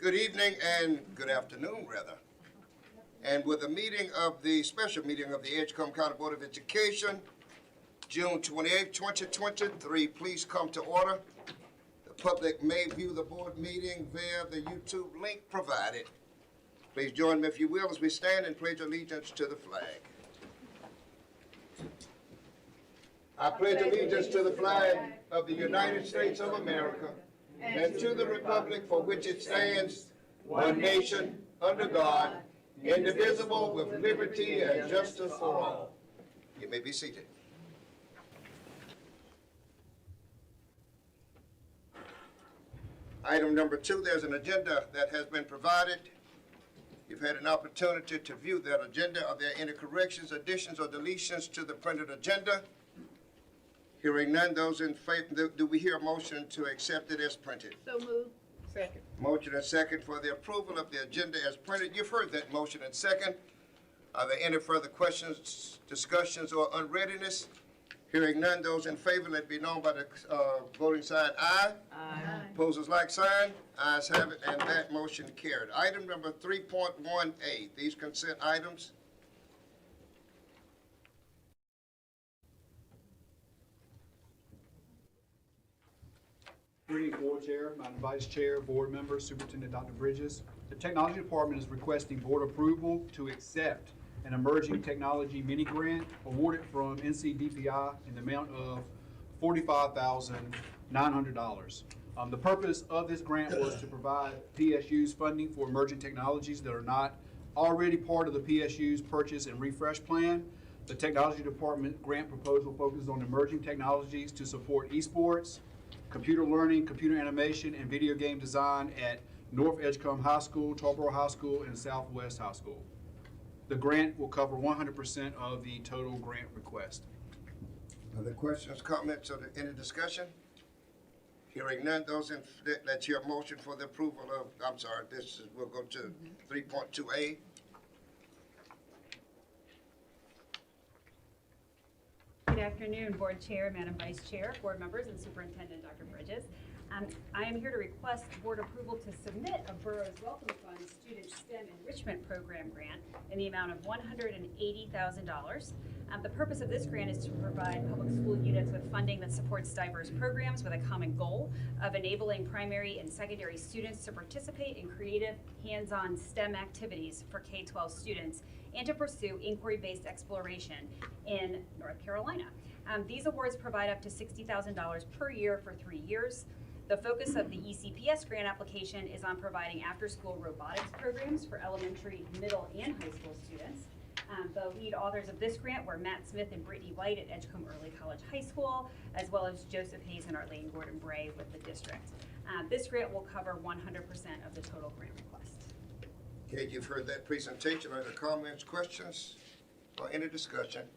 Good evening and good afternoon, rather. And with the meeting of the special meeting of the Edgecombe County Board of Education, June 28, 2023, please come to order. The public may view the board meeting via the YouTube link provided. Please join me, if you will, as we stand and pledge allegiance to the flag. I pledge allegiance to the flag of the United States of America and to the republic for which it stands, one nation, under God, indivisible, with liberty and justice for all. You may be seated. Item number 2, there's an agenda that has been provided. You've had an opportunity to view that agenda. Are there any corrections, additions, or deletions to the printed agenda? Hearing none, those in favor, do we hear a motion to accept it as printed? So moved. Second. Motion and second for the approval of the agenda as printed. You've heard that motion and second. Are there any further questions, discussions, or unreadiness? Hearing none, those in favor, let it be known by the voting sign aye. Aye. Opposers like sign. Ayes have it, and that motion carried. Item number 3.1A, these consent items. Greetings, Board Chair, Madam Vice Chair, Board Members, Superintendent Dr. Bridges. The Technology Department is requesting Board approval to accept an emerging technology mini grant awarded from NCDPI in the amount of $45,900. The purpose of this grant was to provide PSU's funding for emerging technologies that are not already part of the PSU's purchase and refresh plan. The Technology Department grant proposal focuses on emerging technologies to support esports, computer learning, computer animation, and video game design at North Edgecombe High School, Tarboro High School, and Southwest High School. The grant will cover 100% of the total grant request. Other questions, comments, or any discussion? Hearing none, those in, let's hear a motion for the approval of, we'll go to 3.2A. Good afternoon, Board Chair, Madam Vice Chair, Board members, and Superintendent Dr. Bridges. I am here to request Board approval to submit a Borough's Welcome Fund Student STEM Enrichment Program grant in the amount of $180,000. The purpose of this grant is to provide public school units with funding that supports diverse programs with a common goal of enabling primary and secondary students to participate in creative, hands-on STEM activities for K-12 students and to pursue inquiry-based exploration in North Carolina. These awards provide up to $60,000 per year for 3 years. The focus of the ECPS grant application is on providing after-school robotics programs for elementary, middle, and high school students. The lead authors of this grant were Matt Smith and Brittany White at Edgecombe Early College High School, as well as Joseph Hayes and Arlene Gordon Bray with the district. This grant will cover 100% of the total grant request. Okay, you've heard that presentation. Are there comments, questions, or any discussion?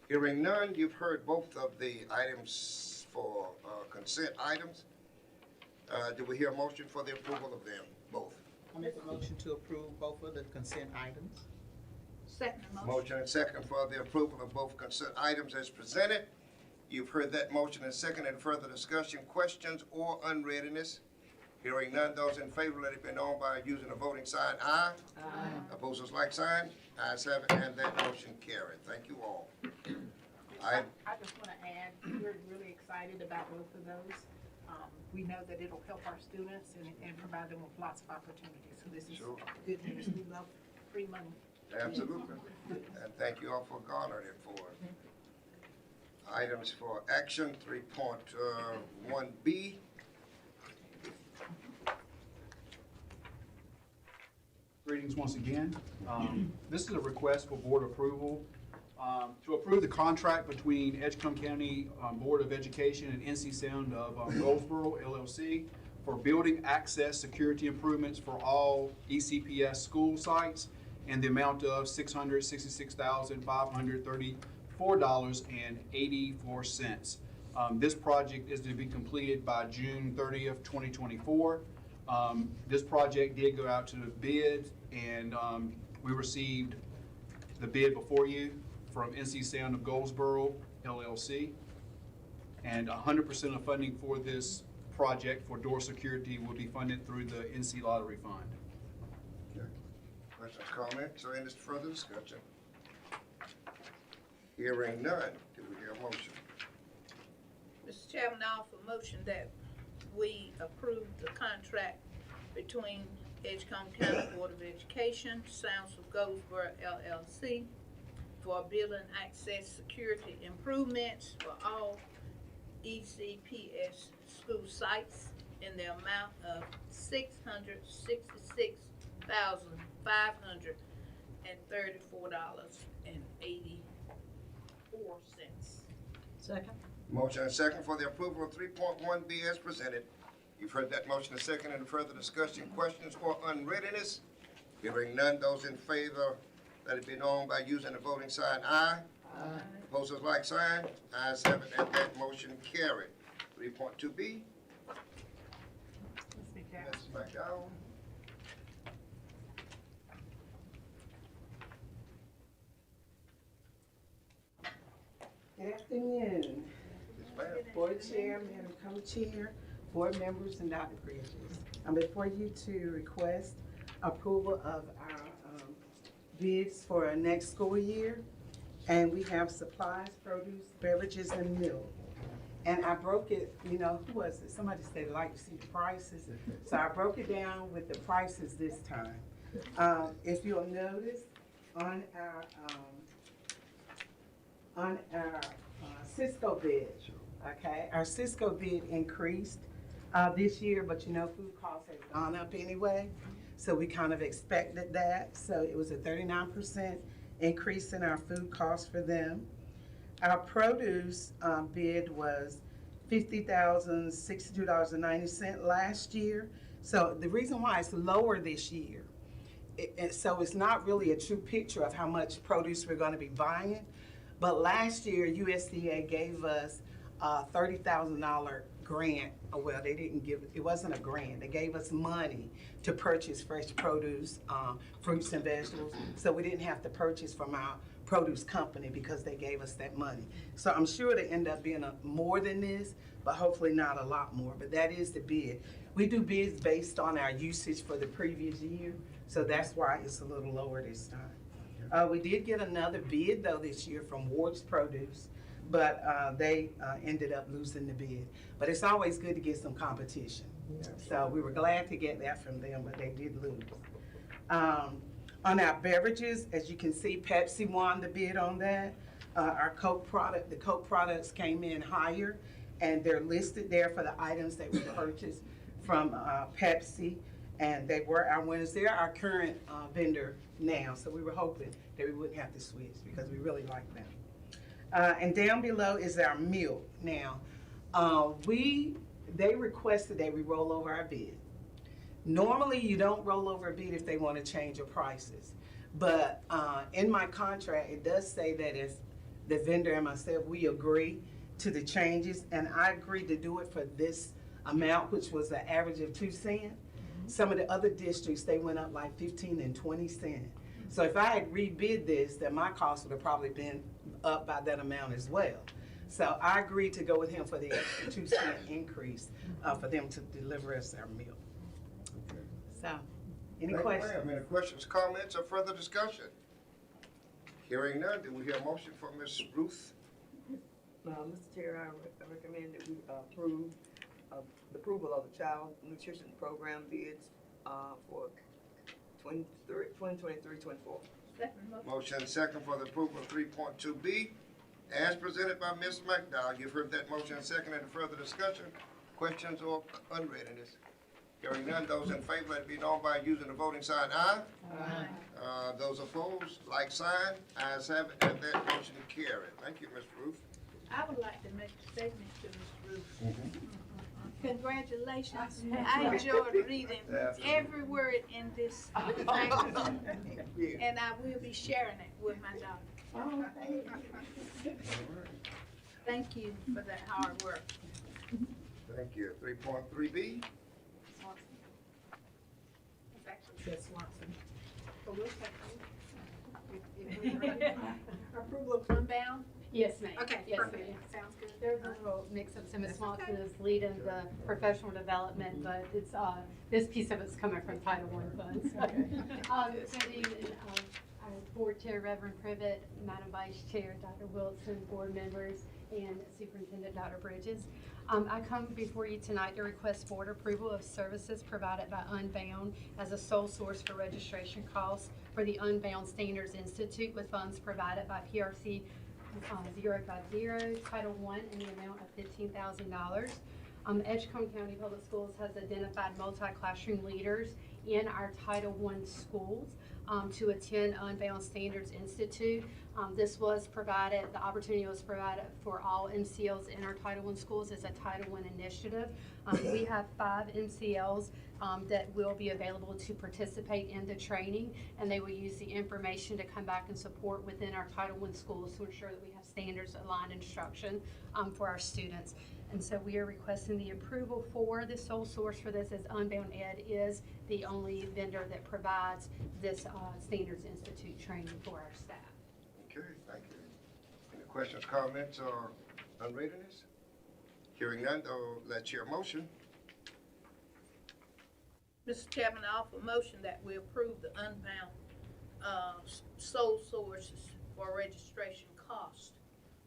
Hearing none, you've heard both of the items for consent items. Do we hear a motion for the approval of them, both? I make a motion to approve both of the consent items. Second motion. Motion and second for the approval of both consent items as presented. You've heard that motion and second. And further discussion, questions, or unreadiness? Hearing none, those in favor, let it be known by using the voting sign aye. Aye. Opposers like sign. Ayes have it, and that motion carried. Thank you all. I just want to add, we're really excited about both of those. We know that it'll help our students and provide them with lots of opportunities. So this is Sure. good news. We love free money. Absolutely. And thank you all for garnering it for us. Items for action, 3.1B. Greetings once again. This is a request for board approval to approve the contract between Edgecombe County Board of Education and NC Sound of Goldsboro LLC for building access security improvements for all ECPS school sites in the amount of $666,534.84. This project is to be completed by June 30th, 2024. This project did go out to bid, and we received the bid before you from NC Sound of Goldsboro LLC. And 100% of funding for this project for door security will be funded through the NC Lottery Fund. Okay. Questions, comments, or any further discussion? Hearing none, do we hear a motion? Mr. Chairman, I offer a motion that we approve the contract between Edgecombe County Board of Education, Sounds of Goldsboro LLC for building access security improvements for all ECPS school sites in the amount of $666,534.84. Second. Motion and second for the approval of 3.1B as presented. You've heard that motion and second. Any further discussion, questions, or unreadiness? Hearing none, those in favor, let it be known by using the voting sign aye. Aye. Opposers like sign. Ayes have it, and that motion carried. 3.2B, Ms. McDowell. Good afternoon, Yes, ma'am. Board Chair, Madam Co-Chair, Board members, and Dr. Bridges. I'm before you to request approval of our bids for our next school year. And we have supplies, produce, beverages, and milk. And I broke it, who was it? Somebody said, like to see the prices. So I broke it down with the prices this time. If you'll notice, on our Cisco bid, okay? Our Cisco bid increased this year, but food costs have gone up anyway. So we kind of expected that. So it was a 39% increase in our food costs for them. Our produce bid was $50,062.90 last year. So the reason why it's lower this year, so it's not really a true picture of how much produce we're going to be buying. But last year, USDA gave us a $30,000 grant. Well, they didn't give it wasn't a grant. They gave us money to purchase fresh produce, fruits and vegetables. So we didn't have to purchase from our produce company because they gave us that money. So I'm sure it'll end up being more than this, but hopefully not a lot more. But that is the bid. We do bids based on our usage for the previous year, so that's why it's a little lower this time. We did get another bid though this year from Ward's Produce, but they ended up losing the bid. But it's always good to get some competition. So we were glad to get that from them, but they did lose. On our beverages, as you can see, Pepsi won the bid on that. The Coke products came in higher, and they're listed there for the items that we purchased from Pepsi, and they were our winners. They're our current vendor now, so we were hoping that we wouldn't have to switch because we really like them. And down below is our milk. Now, they requested that we roll over our bid. Normally, you don't roll over a bid if they want to change your prices. But in my contract, it does say that as the vendor and myself, we agree to the changes, and I agreed to do it for this amount, which was an average of 2 cents. Some of the other districts, they went up like 15 and 20 cents. So if I had rebid this, then my cost would have probably been up by that amount as well. So I agreed to go with him for the extra 2 cent increase for them to deliver us our meal. Okay. So, any Thank you, questions? ma'am. Any questions, comments, or further discussion? Hearing none, do we hear a motion from Ms. Ruth? Mr. Chair, I recommend that we approve the approval of the child nutrition program bids for 2023-24. Motion second for the approval of 3.2B as presented by Ms. McDowell. You've heard that motion second. Any further discussion, questions, or unreadiness? Hearing none, those in favor, let it be known by using the voting sign aye. Aye. Those opposed, like sign. Ayes have it, and that motion carried. Thank you, Ms. Ruth. I would like to make a statement to Ms. Ruth. Congratulations. I enjoyed reading every word in this magazine, and I will be sharing it with my daughter. Oh, Thank you for that hard work. Thank you. 3.3B. It's actually says Swanson. But we'll take it. Approval of Unbound? Yes, ma'am. Okay, Yes, perfect. ma'am. Sounds good. There's a little mix-up, some That's okay. responsibilities leading the professional development, but it's, this piece of it's coming from Title I funds. Good evening, our Board Chair, Reverend Privet, Madam Vice Chair, Dr. Wilson, board members, and Superintendent Dr. Bridges. I come before you tonight to request board approval of services provided by Unbound as a sole source for registration costs for the Unbound Standards Institute with funds provided by PRC 050, Title I, in the amount of $15,000. Edgecombe County Public Schools has identified multi-classroom leaders in our Title I schools to attend Unbound Standards Institute. This was provided, the opportunity was provided for all MCLs in our Title I schools as a Title I initiative. We have 5 MCLs that will be available to participate in the training, and they will use the information to come back and support within our Title I schools to ensure that we have standards aligned instruction for our students. And so we are requesting the approval for the sole source for this, as Unbound Ed is the only vendor that provides this Standards Institute training for our staff. Okay, thank you. Any questions, comments, or unreadiness? Hearing none, though, let's hear a motion. Mr. Chairman, I offer a motion that we approve the Unbound sole sources for registration cost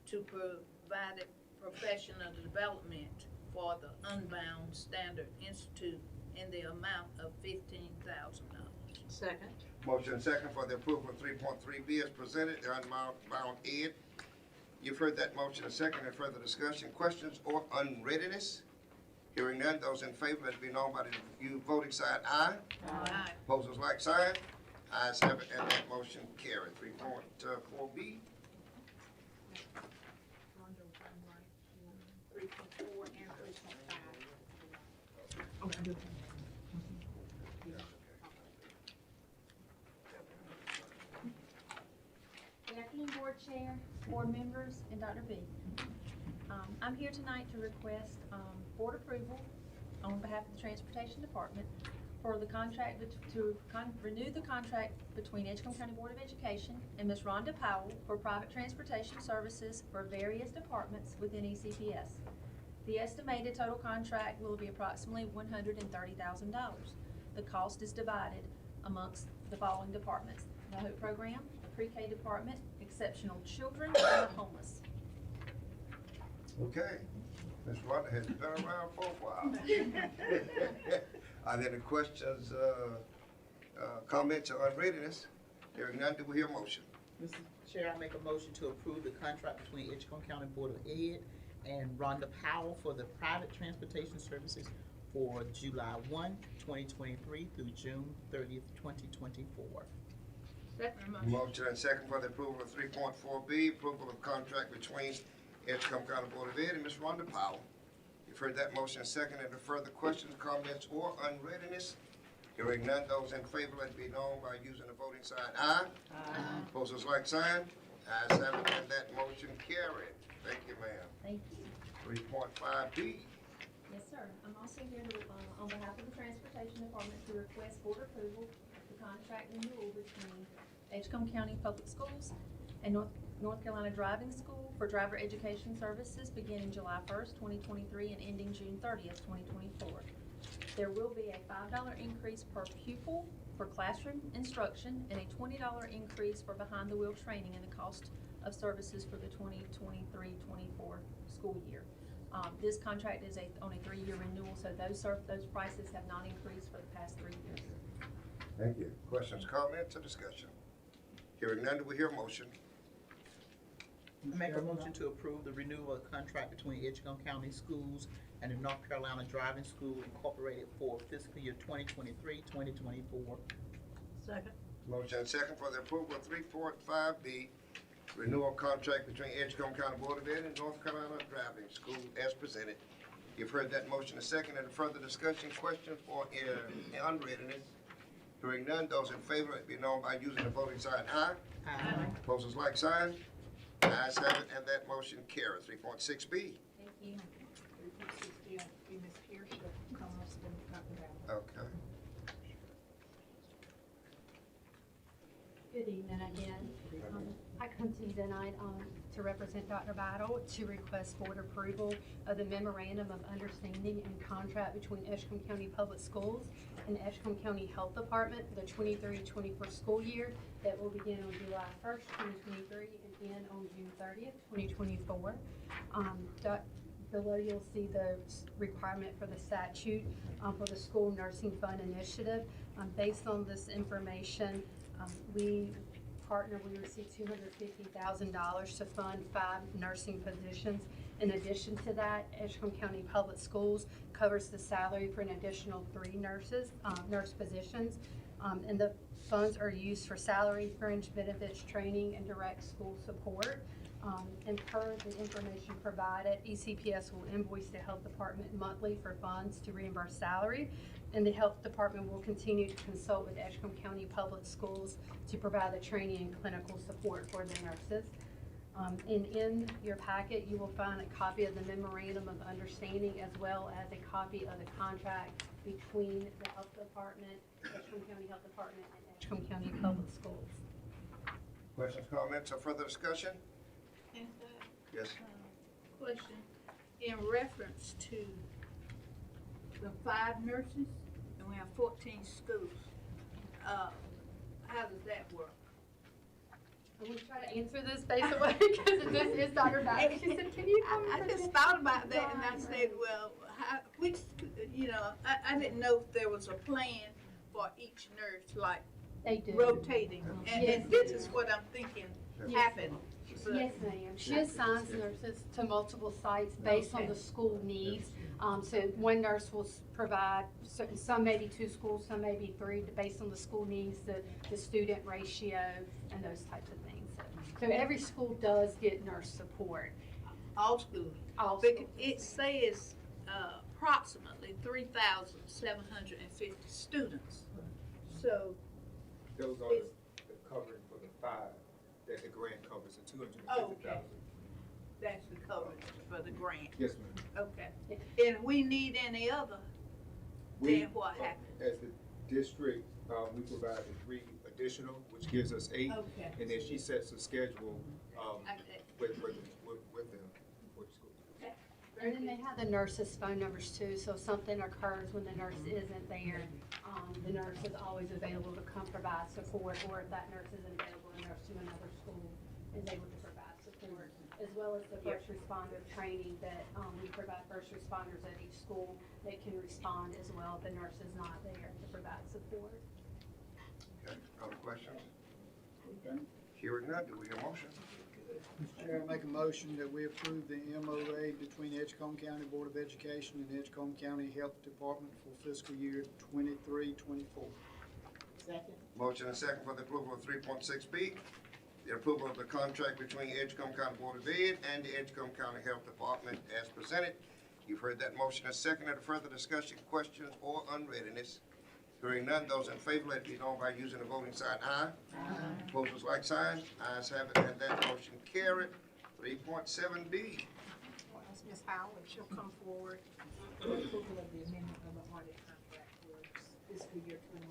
to provide professional development for the Unbound Standard Institute in the amount of $15,000. Second. Motion and second for the approval of 3.3B as presented, the Unbound Ed. You've heard that motion and second. Any further discussion, questions, or unreadiness? Hearing none, those in favor, let it be known by the voting side, aye. Aye. Opposers, like sign. Ayes have it, and that motion carried. 3.4B. 3.4 and 3.5. Good afternoon, Board Chair, board members, and Dr. B. I'm here tonight to request board approval on behalf of the Transportation Department for the contract, renew the contract between Edgecombe County Board of Education and Ms. Rhonda Powell for private transportation services for various departments within ECPS. The estimated total contract will be approximately $130,000. The cost is divided amongst the following departments: the HOPE program, the pre-K department, exceptional children, and the homeless. Okay. Ms. Rhonda has been around for a while. Are there any questions, comments, or unreadiness? Hearing none, do we hear a motion? Mr. Chair, I make a motion to approve the contract between Edgecombe County Board of Ed and Rhonda Powell for the private transportation services for July 1, 2023 through June 30th, 2024. Second motion. Motion and second for the approval of 3.4B, approval of contract between Edgecombe County Board of Ed and Ms. Rhonda Powell. You've heard that motion and second. Any further questions, comments, or unreadiness? Hearing none, those in favor, let it be known by using the voting sign, aye. Aye. Opposers, like sign. Ayes have it, and that motion carried. Thank you, ma'am. Thank you. 3.5B. Yes, sir. I'm also here to, on behalf of the Transportation Department, to request board approval of the contract renewal between Edgecombe County Public Schools and North Carolina Driving School for driver education services beginning July 1st, 2023 and ending June 30th, 2024. There will be a $5 increase per pupil for classroom instruction and a $20 increase for behind-the-wheel training in the cost of services for the 2023-24 school year. This contract is on a 3-year renewal, so those prices have not increased for the past 3 years. Thank you. Questions, comments, or discussion? Hearing none, do we hear a motion? I make a motion to approve the renewal of the contract between Edgecombe County Schools and the North Carolina Driving School Incorporated for fiscal year 2023-2024. Second. Motion and second for the approval of 3.5B, renewal contract between Edgecombe County Board of Ed and North Carolina Driving School as presented. You've heard that motion and second. Any further discussion, questions, or unreadiness? Hearing none, those in favor, let it be known by using the voting sign, aye. Aye. Opposers, like sign. Ayes have it, and that motion carries. 3.6B. Thank you. 3.60, Ms. Pierce, the Commerce and Okay. Good evening again. come to you tonight to represent Dr. Battle to request board approval of the memorandum of understanding and contract between Edgecombe County Public Schools and Edgecombe County Health Department for the 23-24 school year that will begin on July 1st, 2023 and end on June 30th, 2024. Below you'll see the requirement for the statute for the School Nursing Fund Initiative. Based on this information, we received $250,000 to fund 5 nursing positions. In addition to that, Edgecombe County Public Schools covers the salary for an additional 3 nurse positions. And the funds are used for salary, fringe benefits, training, and direct school support. And per the information provided, ECPS will invoice the health department monthly for funds to reimburse salary. And the health department will continue to consult with Edgecombe County Public Schools to provide the training and clinical support for the nurses. And in your packet, you will find a copy of the memorandum of understanding as well as a copy of the contract between the health department, Edgecombe County Health Department, and Edgecombe County Public Schools. Questions, comments, or further discussion? Yes. Question, in reference to the 5 nurses, and we have 14 schools, how does that work? I'm gonna try to answer this basically because this is Dr. Battle. She said, can you come I just thought about that and I said, well, which, I didn't know if there was a plan for each nurse, like They do. rotating. And this is what I'm thinking happened. Yes, ma'am. She assigns nurses to multiple sites based on the school needs. So one nurse will provide, some may be 2 schools, some may be 3, based on the school needs, the student ratio, and those types of things. So every school does get nurse support. All schools. All Because schools. it says approximately 3,750 students. So Those are the covering for the 5 that the grant covers, the 250,000. that's the coverage for the grant. Yes, ma'am. Okay. And we need any other, We, then what happens? as the district, we provide the 3 additional, which gives us 8. Okay. And then she sets a schedule, Okay. with them, for the school. And then they have the nurses' phone numbers too, so if something occurs when the nurse isn't there, the nurse is always available to come provide support, or if that nurse isn't available, a nurse to another school is able to provide support, as well as the first responder training that, we provide first responders at each school that can respond as well if the nurse is not there to provide support. Okay, other questions? Hearing none, do we hear a motion? Mr. Chair, I make a motion that we approve the MOA between Edgecombe County Board of Education and Edgecombe County Health Department for fiscal year 23-24. Second. Motion and second for the approval of 3.6B, the approval of the contract between Edgecombe County Board of Ed and the Edgecombe County Health Department as presented. You've heard that motion and second. Any further discussion, questions, or unreadiness? Hearing none, those in favor, let it be known by using the voting sign aye. Opposers like sign. Ayes have it, and that motion carried. 3.7B. Well, that's Ms. Howard, she'll come forward for approval of the amendment of the audit contract for fiscal year 21-22.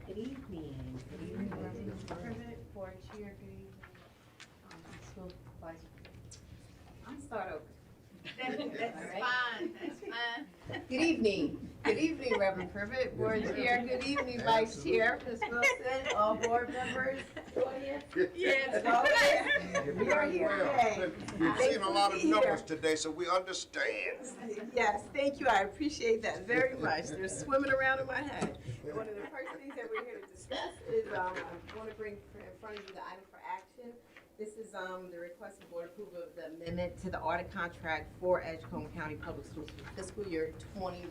Good evening. Good evening, President, Board Chair, good evening, School Vice. I'll start over. That's fine, that's fine. Good evening. Good evening, Reverend Privet, Board Chair. Good evening, Vice Chair, Ms. Wilson, all board members, audience. Yes. We are here today. We've seen a lot of numbers today, so we understand. Yes, thank you. I appreciate that very much. They're swimming around in my head. One of the first things that we're here to discuss is I want to bring in front of you the item for action. This is the request of board approval of the amendment to the audit contract for Edgecombe County Public Schools for fiscal year 21-22.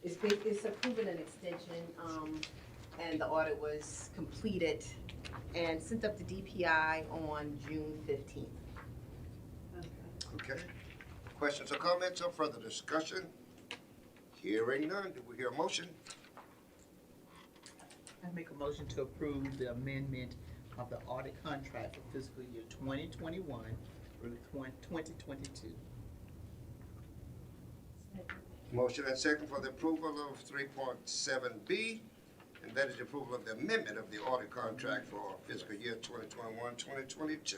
It's approving an extension, and the audit was completed and sent up to DPI on June 15th. Okay. Questions or comments or further discussion? Hearing none, do we hear a motion? I make a motion to approve the amendment of the audit contract for fiscal year 2021 through 2022. Motion and second for the approval of 3.7B, and that is the approval of the amendment of the audit contract for fiscal year 2021-2022.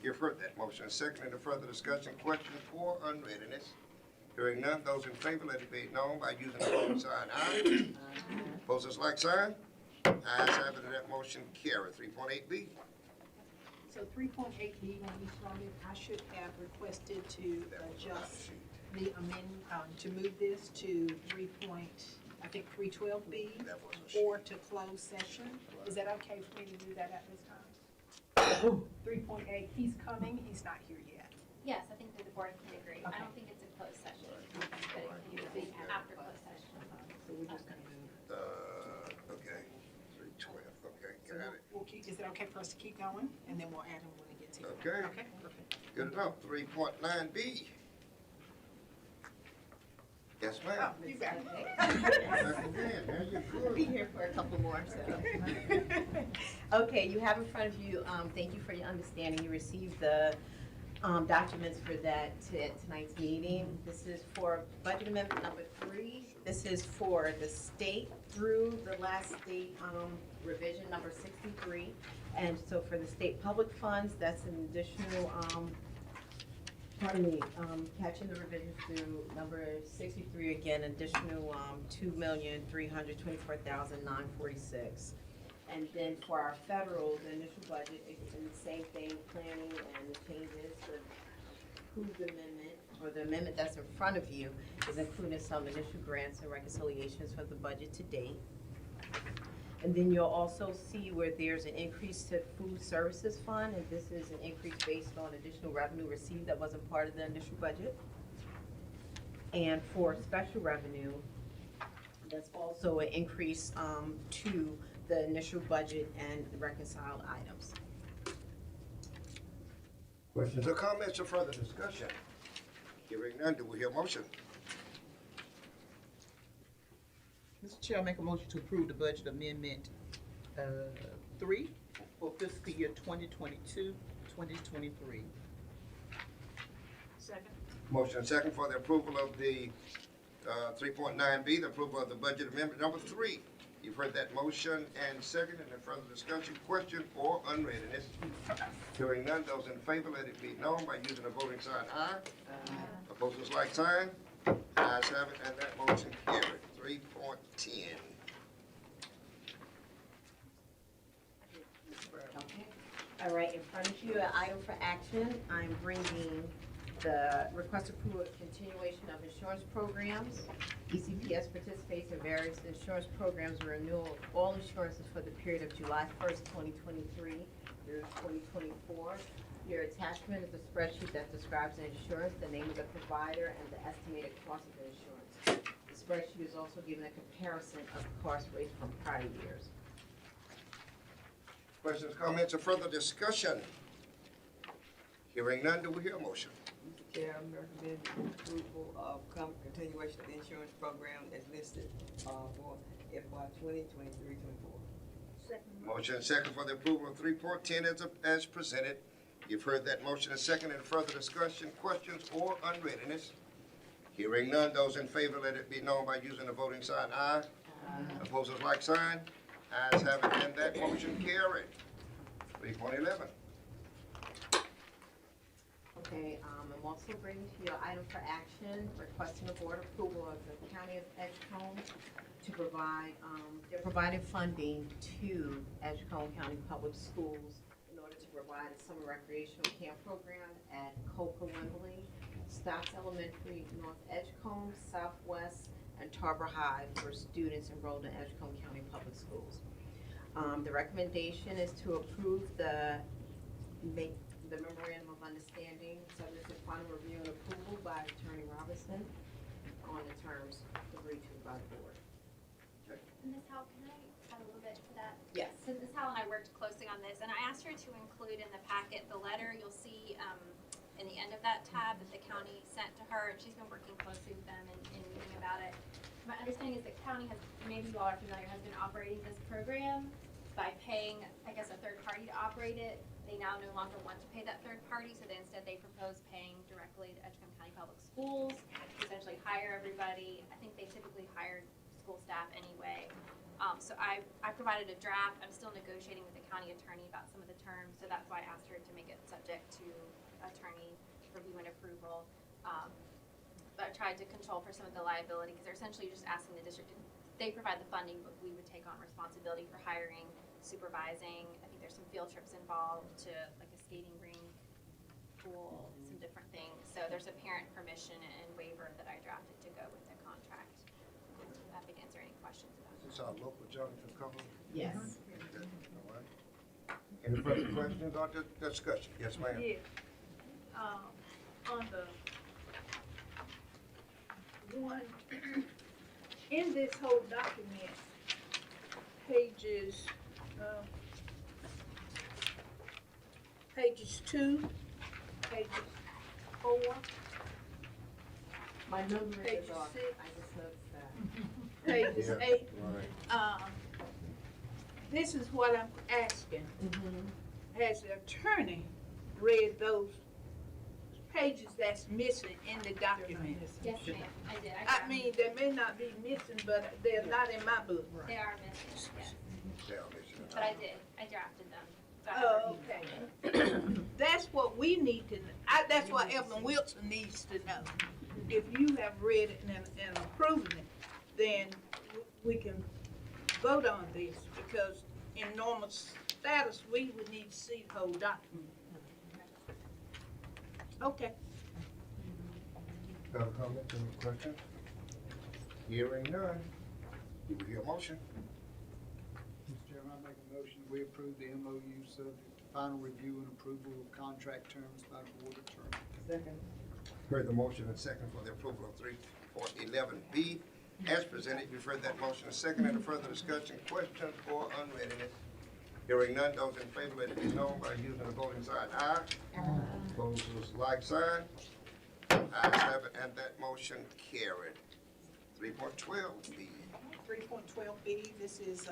You've heard that motion. Second, any further discussion, questions, or unreadiness? Hearing none, those in favor, let it be known by using the voting sign aye. Opposers, like sign. Ayes have it, and that motion carried. 3.8B. So 3.8B, when you started, I should have requested to adjust the to move this to 3.12B That was a or to close session. Is that okay for me to do that at this time? 3.8, he's coming, he's not here yet. Yes, I think that the board can agree. I Okay. don't think it's a closed session, but it can be after closed session. So we're just gonna move. Okay. 312. Okay, So got it. we'll keep, is it okay for us to keep going? And then we'll add him when he gets here. Okay. Okay, perfect. Good enough. 3.9B. Yes, Oh, ma'am. you got Back again. There you go. Be here for a couple more, so. Okay, you have in front of you, thank you for your understanding. You received the documents for that at tonight's meeting. This is for budget amendment number 3. This is for the state through the last state revision number 63. And so for the state public funds, that's an additional, catching the revision through number 63 again, additional $2,324,946. And then for our federal, the initial budget, it's been the same thing, planning and the changes, the approved amendment, or the amendment that's in front of you is including some initial grants and reconciliations for the budget to date. And then you'll also see where there's an increase to food services fund, and this is an increase based on additional revenue received that wasn't part of the initial budget. And for special revenue, that's also an increase to the initial budget and reconciled items. Questions or comments or further discussion? Hearing none, do we hear a motion? Mr. Chair, I make a motion to approve the budget amendment 3 for fiscal year 2022-2023. Second. Motion and second for the approval of the 3.9B, the approval of the budget amendment number 3. You've heard that motion and second, and further discussion, question, or unreadiness. Hearing none, those in favor, let it be known by using the voting sign aye. Opposers, like sign. Ayes have it, and that motion carried. 3.10. Okay. All right, in front of you, an item for action. I'm bringing the request approval of continuation of insurance programs. ECPS participates in various insurance programs, renewal of all insurances for the period of July 1st, 2023 through 2024. Your attachment is a spreadsheet that describes the insurance, the name of the provider, and the estimated cost of the insurance. The spreadsheet is also given a comparison of cost rates from prior years. Questions, comments, or further discussion? Hearing none, do we hear a motion? Chair, I recommend approval of continuation of the insurance program as listed for FY 2023-24. Motion and second for the approval of 3.10 as presented. You've heard that motion and second, and further discussion, questions, or unreadiness. Hearing none, those in favor, let it be known by using the voting sign aye. Opposers, like sign. Ayes have it, and that motion carried. 3.11. Okay, I'm also bringing to you an item for action, requesting the board approval of the County of Edgecombe to provide, they're providing funding to Edgecombe County Public Schools in order to provide a summer recreational camp program at Copa Wembley, Stocks Elementary, North Edgecombe, Southwest, and Tarboro High for students enrolled in Edgecombe County Public Schools. The recommendation is to approve the memorandum of understanding subject to final review and approval by Attorney Robinson on the terms agreed to by the board. And Ms. Howell, can I add a little bit to that? Yes. So Ms. Howell and I worked closely on this, and I asked her to include in the packet the letter you'll see in the end of that tab that the county sent to her, and she's been working closely with them in meeting about it. My understanding is the county has, maybe you all are familiar, has been operating this program by paying, I guess, a third party to operate it. They now no longer want to pay that third party, so instead they propose paying directly to Edgecombe County Public Schools, essentially hire everybody. I think they typically hired school staff anyway. So I provided a draft. I'm still negotiating with the county attorney about some of the terms, so that's why I asked her to make it subject to attorney review and approval. But I tried to control for some of the liability, because they're essentially just asking the district, they provide the funding, but we would take on responsibility for hiring, supervising. I think there's some field trips involved to like a skating rink, pool, some different things. So there's a parent permission and waiver that I drafted to go with the contract. Happy to answer any questions about it. Is this our local Jonathan Comer? Yes. All right. Any further questions or discussion? Yes, ma'am. Yeah. On the one, in this whole document, pages 2, pages 4, My number Page is off. 6. I just noticed that. pages Yeah, 8. right. This is what I'm asking. Mm-hmm. Has the attorney read those pages that's missing in the document? Yes, ma'am, I did. I mean, they may not be missing, but they're not in my book. They are missing, yes. Yeah, listen. But I did. I drafted them. So I Oh, have reviewed okay. That's what we need to know. That's what Evelyn Wilson needs to know. If you have read it and approved it, then we can vote on this, because in normal status, we would need to see the whole document. Okay. Other comments, any questions? Hearing none. Do we hear a motion? Mr. Chairman, I make a motion, we approve the MOU subject to final review and approval of contract terms by the board attorney. Second. Heard the motion and second for the approval of 3.11B as presented. You've heard that motion and second. Any further discussion, questions, or unreadiness? Hearing none, those in favor, let it be known by using the voting sign aye. Opposed, like sign. Ayes have it, and that motion carried. 3.12B. 3.12B, this is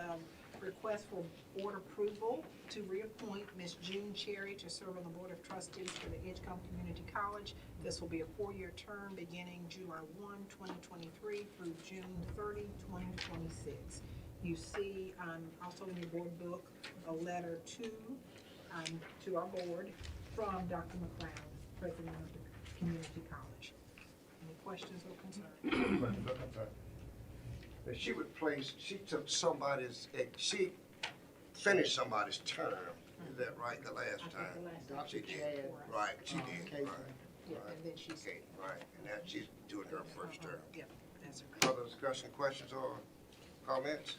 request for board approval to reappoint Ms. June Cherry to serve on the Board of Trustees for the Edgecombe Community College. This will be a 4-year term beginning July 1, 2023 through June 30, 2026. You see also in your board book a letter to our board from Dr. McLeod, President of the Community College. Any questions or concerns? She replaced, she took somebody's, she finished somebody's term, is that right, the last time? She did, right, she did, right. Yeah, and then she's, Okay, right, and now she's doing her first term. yep, that's her. Further discussion, questions, or comments?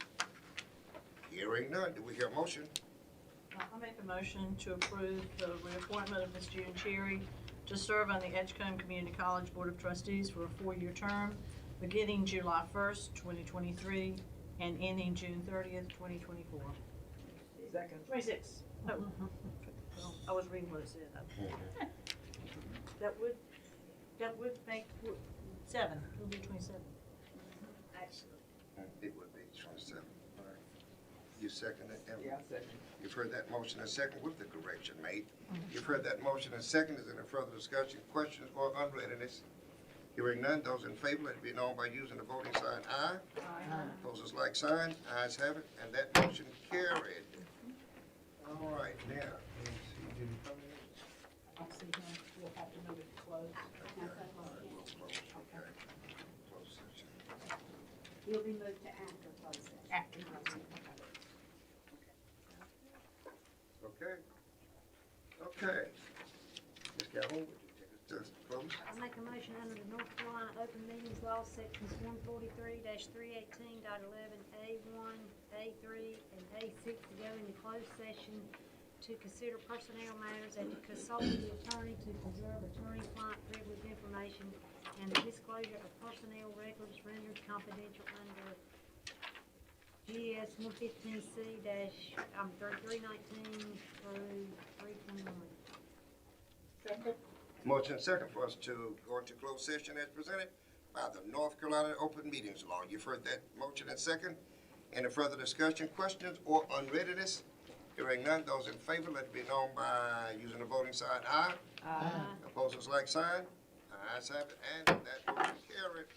Hearing none, do we hear a motion? I make a motion to approve the reappointment of Ms. June Cherry to serve on the Edgecombe Community College Board of Trustees for a 4-year term, beginning July 1st, 2023, and ending June 30th, 2024. Second. 26. Oh, well, I was reading what it said. That would make 7. It would be 27. It would be 27. All right. You second it, Evan? Yeah, second. You've heard that motion and second with the correction made. You've heard that motion and second. Is there any further discussion, questions, or unreadiness? Hearing none, those in favor, let it be known by using the voting sign aye. Aye. Opposers like sign, ayes have it, and that motion carried. All right, now, let's see, did he come in? I'll see him, we'll have to move it to close. All right, we'll close, okay. Close session. You'll be moved to after closed session. After closing, Okay. Okay. Ms. Calhoun, would you take us to close? I make a motion under the North Carolina Open Meetings Law, sections 143-318.11A1, A3, and A6 to go into closed session to consider personnel matters and to consult with the attorney to preserve attorney-client privilege information and the disclosure of personnel records rendered confidential under GS 115C 319 through 321. Second. Motion second for us to go into closed session as presented by the North Carolina Open Meetings Law. You've heard that motion and second. Any further discussion, questions, or unreadiness? Hearing none, those in favor, let it be known by using the voting sign aye. Aye. Opposers like sign. Ayes have it, and that motion carried.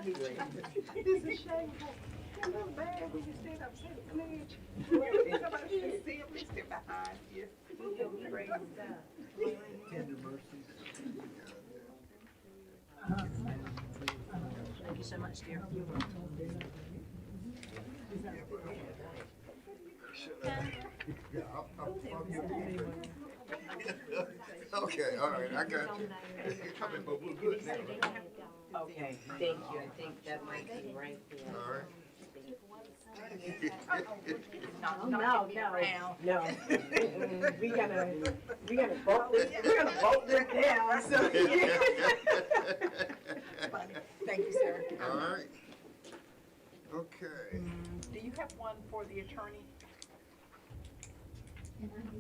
It's a shame. It's not bad when you stand up and say the pledge. Somebody should see him, please step behind you. Great stuff. Tender mercies. Thank you so much, dear. Okay, all right, I got you. Coming, but we're good now. Okay, thank you. I think that might be right there. All right. No. We gonna vote this down, so. Thank you, sir. All right. Okay. Do you have one for the attorney? You need-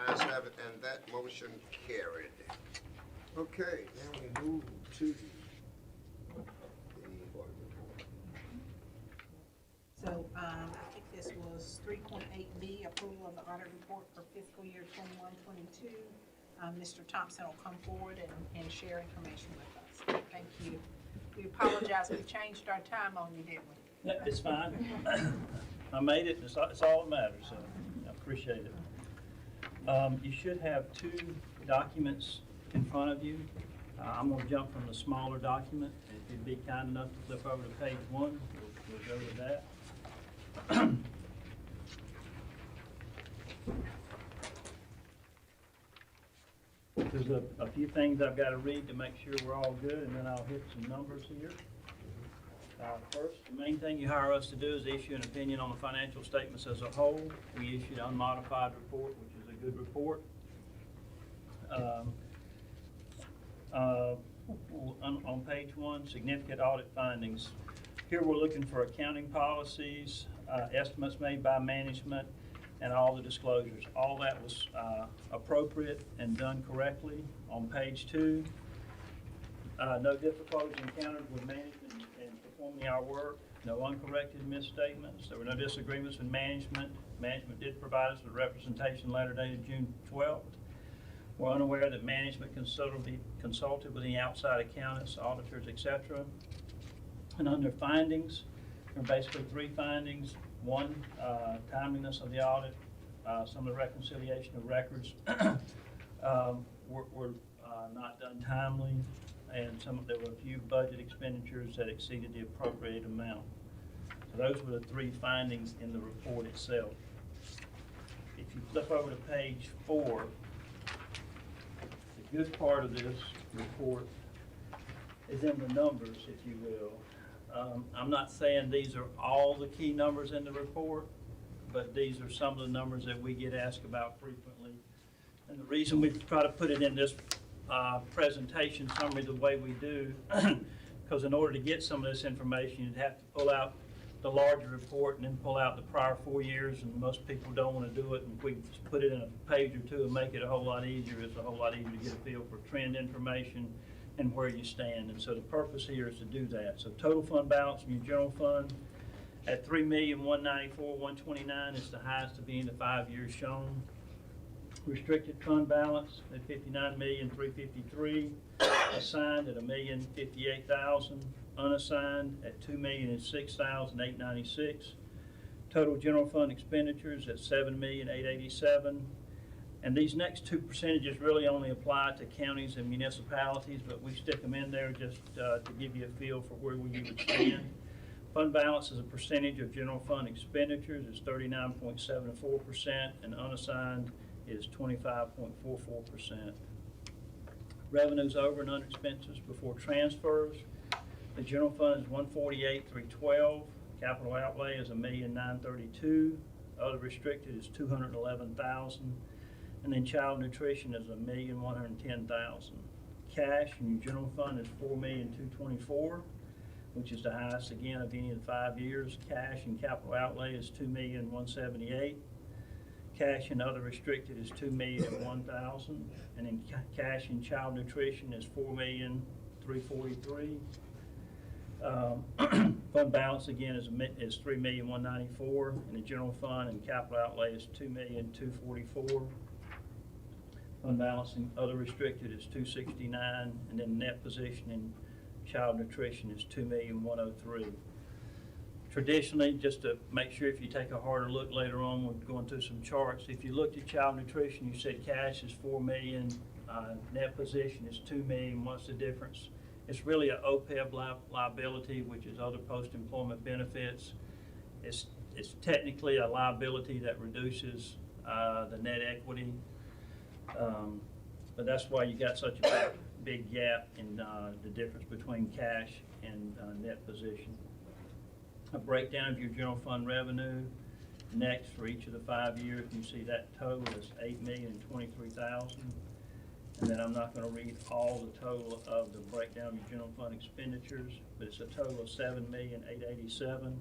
Ayes have it, and that motion carried. Okay, now we move to the So, I think this was 3.8B, approval of the audit report for fiscal year 21-22. Mr. Thompson will come forward and share information with us. Thank you. We apologize, we changed our time on you, didn't we? It's fine. I made it, it's all that matters, so I appreciate it. You should have two documents in front of you. I'm gonna jump from the smaller document. If you'd be kind enough to flip over to page 1, we'll go to that. There's a few things I've got to read to make sure we're all good, and then I'll hit some numbers here. First, the main thing you hire us to do is issue an opinion on the financial statements as a whole. We issued an unmodified report, which is a good report. On page 1, significant audit findings. Here we're looking for accounting policies, estimates made by management, and all the disclosures. All that was appropriate and done correctly. On page 2, no difficulties encountered with management in performing our work, no uncorrected misstatements. There were no disagreements with management. Management did provide us with a representation letter dated June 12th. We're unaware that management consulted with the outside accountants, auditors, etc. And under findings, there are basically 3 findings. 1, timeliness of the audit. Some of the reconciliation of records were not done timely, and there were a few budget expenditures that exceeded the appropriate amount. So those were the 3 findings in the report itself. If you flip over to page 4, the good part of this report is in the numbers, if you will. I'm not saying these are all the key numbers in the report, but these are some of the numbers that we get asked about frequently. And the reason we try to put it in this presentation summary the way we do, because in order to get some of this information, you'd have to pull out the larger report and then pull out the prior 4 years, and most people don't want to do it. And if we just put it in a page or 2 and make it a whole lot easier, it's a whole lot easier to get a feel for trend information and where you stand. And so the purpose here is to do that. So total fund balance in your general fund at $3,194,129 is the highest to be in the 5 years shown. Restricted fund balance at $59,353,000, assigned at $1,058,000, unassigned at $2,006,896. Total general fund expenditures at $7,887,000. And these next 2 percentages really only apply to counties and municipalities, but we stick them in there just to give you a feel for where you would stand. Fund balance as a percentage of general fund expenditures is 39.74%, and unassigned is 25.44%. Revenues over and under expenses before transfers. The general fund is $148,312. Capital outlay is $1,932,000. other restricted is $211,000, and then child nutrition is $1,110,000. Cash in your general fund is $4,224,000, which is the highest again of any of the 5 years. Cash and capital outlay is $2,178,000. Cash and other restricted is $2,001,000, and then cash and child nutrition is $4,343,000. Fund balance again is $3,194,000, and the general fund and capital outlay is $2,244,000. Fund balance and other restricted is $269,000, and then net position in child nutrition is $2,103,000. Traditionally, just to make sure if you take a harder look later on, we're going through some charts. If you looked at child nutrition, you said cash is $4 million, net position is $2 million. What's the difference? It's really an OPEB liability, which is other post-employment benefits. It's technically a liability that reduces the net equity, but that's why you got such a big gap in the difference between cash and net position. A breakdown of your general fund revenue next for each of the 5 years. You see that total is $8,023,000. And then I'm not going to read all the total of the breakdown of your general fund expenditures, but it's a total of $7,887,000.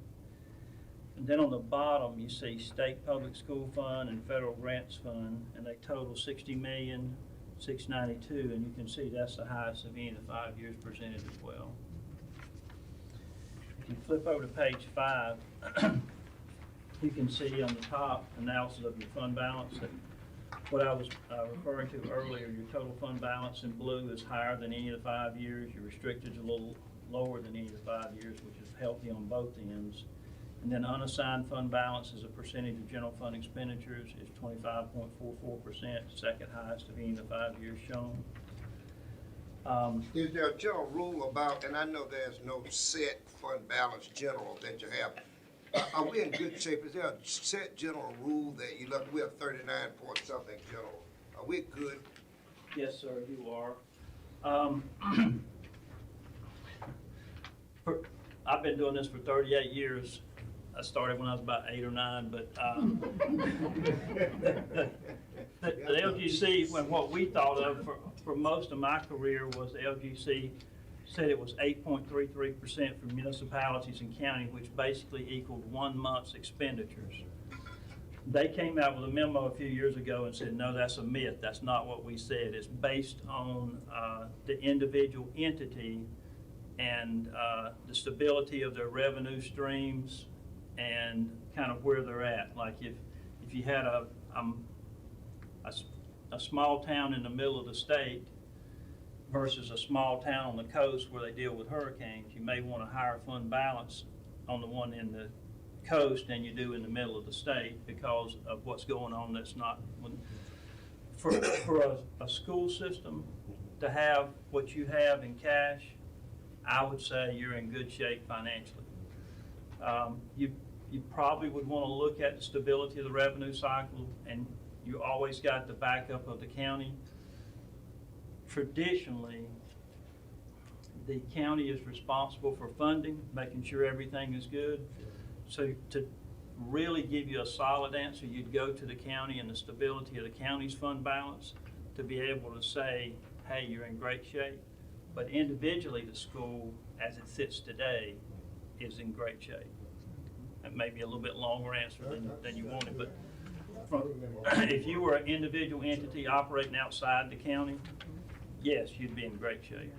And then on the bottom, you see state public school fund and federal grants fund, and they total $60,692,000, and you can see that's the highest of any of the 5 years presented as well. If you flip over to page 5, you can see on the top analysis of your fund balance that what I was referring to earlier, your total fund balance in blue is higher than any of the 5 years. Your restricted is a little lower than any of the 5 years, which is healthy on both ends. And then unassigned fund balance as a percentage of general fund expenditures is 25.44%, second highest of any of the 5 years shown. Is there a general rule about, and I know there's no set fund balance general that you have, are we in good shape? Is there a set general rule that you look, we're 39 point something general? Are we good? Yes, sir, you are. I've been doing this for 38 years. I started when I was about 8 or 9, but the LGC, when what we thought of for most of my career was the LGC said it was 8.33% for municipalities and county, which basically equaled 1 month's expenditures. They came out with a memo a few years ago and said, no, that's a myth. That's not what we said. It's based on the individual entity and the stability of their revenue streams and kind of where they're at. Like if you had a small town in the middle of the state versus a small town on the coast where they deal with hurricanes, you may want a higher fund balance on the one in the coast than you do in the middle of the state because of what's going on. That's not for a school system to have what you have in cash. I would say you're in good shape financially. You probably would want to look at the stability of the revenue cycle, and you always got the backup of the county. Traditionally, the county is responsible for funding, making sure everything is good. So to really give you a solid answer, you'd go to the county and the stability of the county's fund balance to be able to say, hey, you're in great shape. But individually, the school, as it sits today, is in great shape. That may be a little bit longer answer than you wanted, but if you were an individual entity operating outside the county, yes, you'd be in great shape.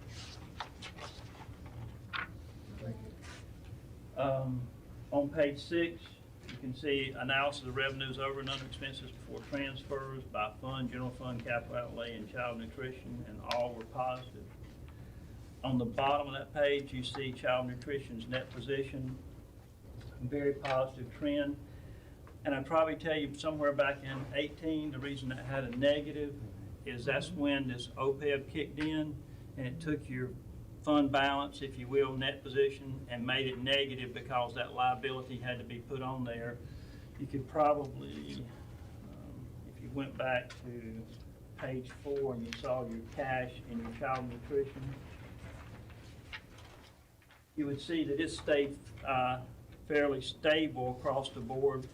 On page 6, you can see analysis of revenues over and under expenses before transfers by fund, general fund, capital outlay, and child nutrition, and all were positive. On the bottom of that page, you see child nutrition's net position, very positive trend. And I'd probably tell you somewhere back in 18, the reason it had a negative is that's when this OPEB kicked in and it took your fund balance, if you will, net position, and made it negative because that liability had to be put on there. You could probably, if you went back to page 4 and you saw your cash and your child nutrition, you would see that it stayed fairly stable across the board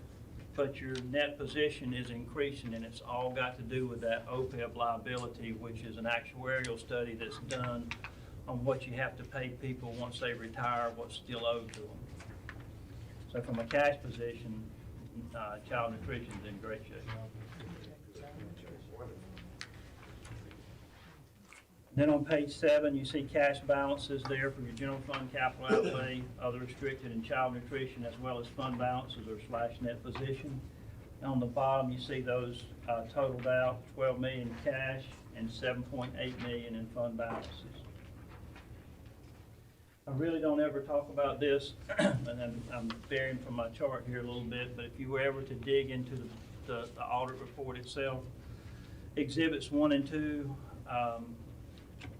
but your net position is increasing, and it's all got to do with that OPEB liability, which is an actuarial study that's done on what you have to pay people once they retire, what's still owed to them. So from a cash position, child nutrition's in great shape. Then on page 7, you see cash balances there for your general fund, capital outlay, other restricted, and child nutrition, as well as fund balances or / net position. And on the bottom, you see those totaled out, $12 million in cash and $7.8 million in fund balances. I really don't ever talk about this, and I'm varying from my chart here a little bit, but if you were ever to dig into the audit report itself, Exhibits 1 and 2,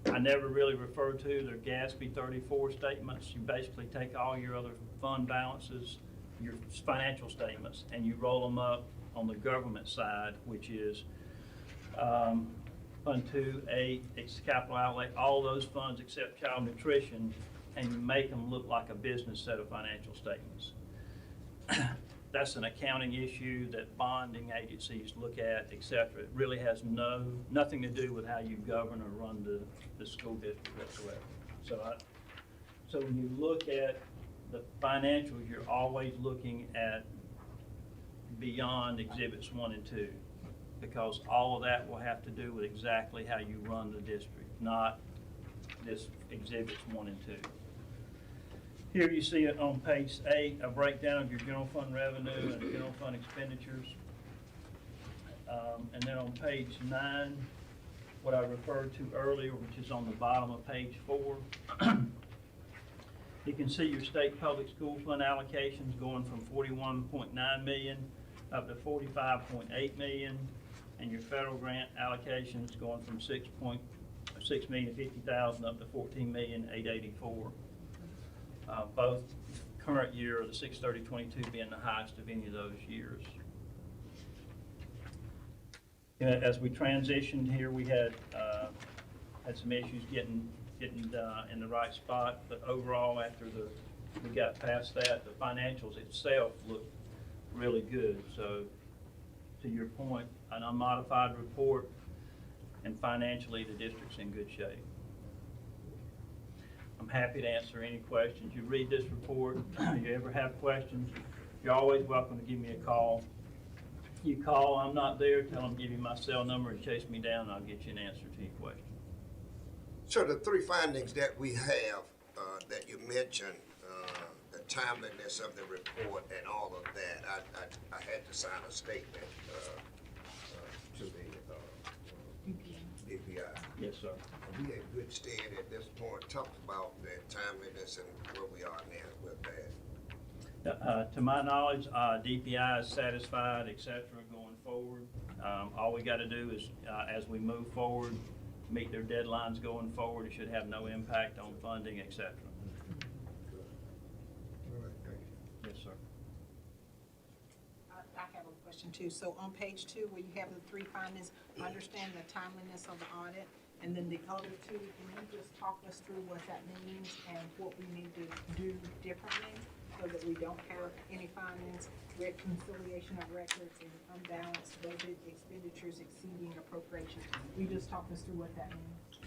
I never really refer to. They're GASB 34 statements. You basically take all your other fund balances, your financial statements, and you roll them up on the government side, which is Fund 2, 8, it's capital outlay, all those funds except child nutrition, and you make them look like a business set of financial statements. That's an accounting issue that bonding agencies look at, et cetera. It really has nothing to do with how you govern or run the school district whatsoever. So when you look at the financials, you're always looking at beyond Exhibits 1 and 2, because all of that will have to do with exactly how you run the district, not this Exhibits 1 and 2. Here you see it on page 8, a breakdown of your general fund revenue and general fund expenditures. And then on page 9, what I referred to earlier, which is on the bottom of page 4, you can see your state public school fund allocations going from $41.9 million up to $45.8 million, and your federal grant allocations going from $6,050,000 up to $14,884,000. Both current year or the 6/30/22 being the highest of any of those years. As we transitioned here, we had some issues getting in the right spot, but overall, after we got past that, the financials itself looked really good. So, to your point, an unmodified report, and financially, the district's in good shape. I'm happy to answer any questions. You read this report, if you ever have questions, you're always welcome to give me a call. You call, I'm not there, tell them, give you my cell number and chase me down, and I'll get you an answer to your question. So the 3 findings that we have, that you mentioned, the timeliness of the report and all of that, I had to sign a statement to the DPI. Yes, sir. We in good stead at this point. Talk about the timeliness and where we are now with that. To my knowledge, DPI is satisfied, et cetera, going forward. All we got to do is, as we move forward, meet their deadlines going forward. It should have no impact on funding, et cetera. All right, thank you. Yes, sir. I have a question too. So on page 2, where you have the 3 findings, I understand the timeliness of the audit, and then the other 2, can you just talk us through what that means and what we need to do differently so that we don't have any findings, reconciliation of records, and unbalanced budget expenditures exceeding appropriations? Will you just talk us through what that means?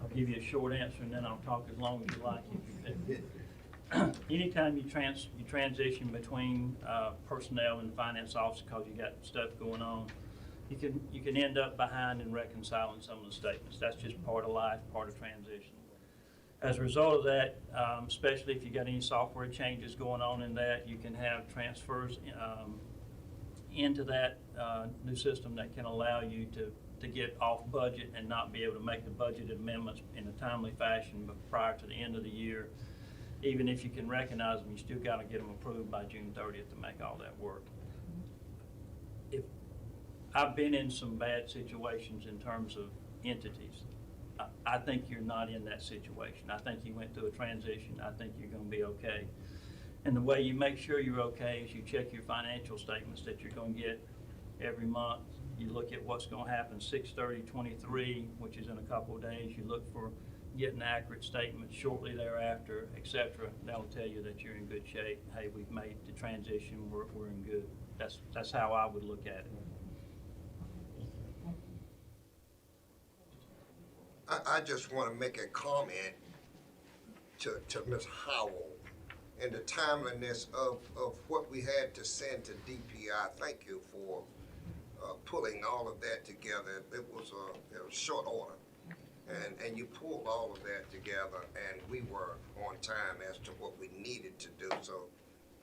I'll give you a short answer, and then I'll talk as long as you like. Anytime you transition between personnel and finance office because you got stuff going on, you can end up behind in reconciling some of the statements. That's just part of life, part of transition. As a result of that, especially if you got any software changes going on in that, you can have transfers into that new system that can allow you to get off budget and not be able to make the budget amendments in a timely fashion but prior to the end of the year. Even if you can recognize them, you still got to get them approved by June 30th to make all that work. I've been in some bad situations in terms of entities. I think you're not in that situation. I think you went through a transition. I think you're going to be okay. And the way you make sure you're okay is you check your financial statements that you're going to get every month. You look at what's going to happen 6/30/23, which is in a couple of days. You look for get an accurate statement shortly thereafter, et cetera. That'll tell you that you're in good shape. Hey, we've made the transition, we're in good. That's how I would look at it. I just want to make a comment to Ms. Howell and the timeliness of what we had to send to DPI. Thank you for pulling all of that together. It was a short order. And you pulled all of that together, and we were on time as to what we needed to do. So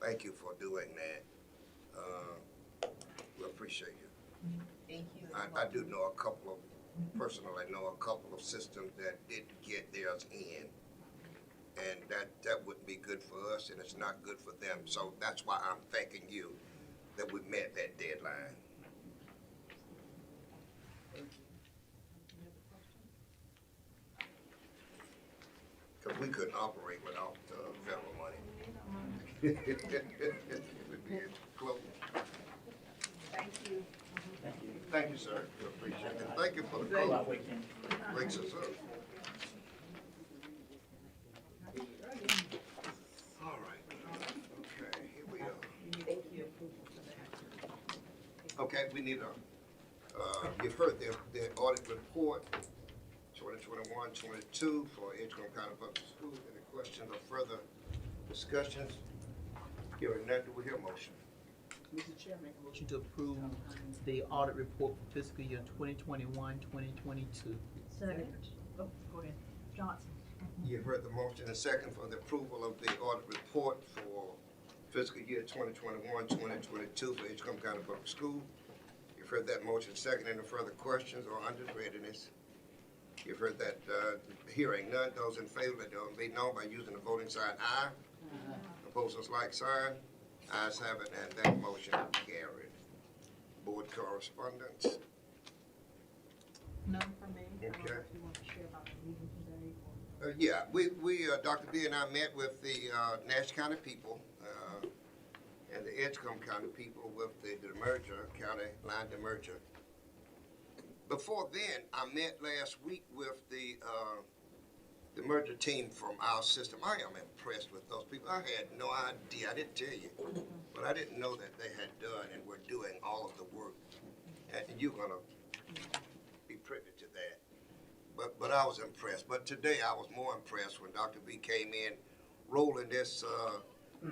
thank you for doing that. We appreciate you. Thank you. I do know a couple of, personally know a couple of systems that didn't get theirs in. And that wouldn't be good for us, and it's not good for them. So that's why I'm thanking you that we met that deadline. Because we couldn't operate without federal money. We'd be close. Thank you. Thank you, sir. We appreciate it. And thank you for the call. Wakes us up. All right. Okay, here we are. Okay, we need you've heard the audit report, 2021-22 for Edgecombe County Public Schools. Any questions or further discussions? Hearing none, do we hear a motion? Mr. Chair, make a motion to approve the audit report for fiscal year 2021-2022. Second. Oh, go ahead. Johnson. You've heard the motion and second for the approval of the audit report for fiscal year 2021-2022 for Edgecombe County Public Schools. You've heard that motion second. Any further questions or under readiness? You've heard that hearing none. Those in favor, let them be known by using the voting sign aye. Opposers like sign. Ayes have it, and that motion carried. Board correspondence. None for me. I don't know Okay. if you want to share about the meeting today or. Yeah, we Dr. B and I met with the Nash County people and the Edgecombe County people with the demerger, county line demerger. Before then, I met last week with the merger team from our system. I am impressed with those people. I had no idea, I didn't tell you, but I didn't know that they had done and were doing all of the work. And you're gonna be privy to that. But I was impressed. But today I was more impressed when Dr. B came in rolling this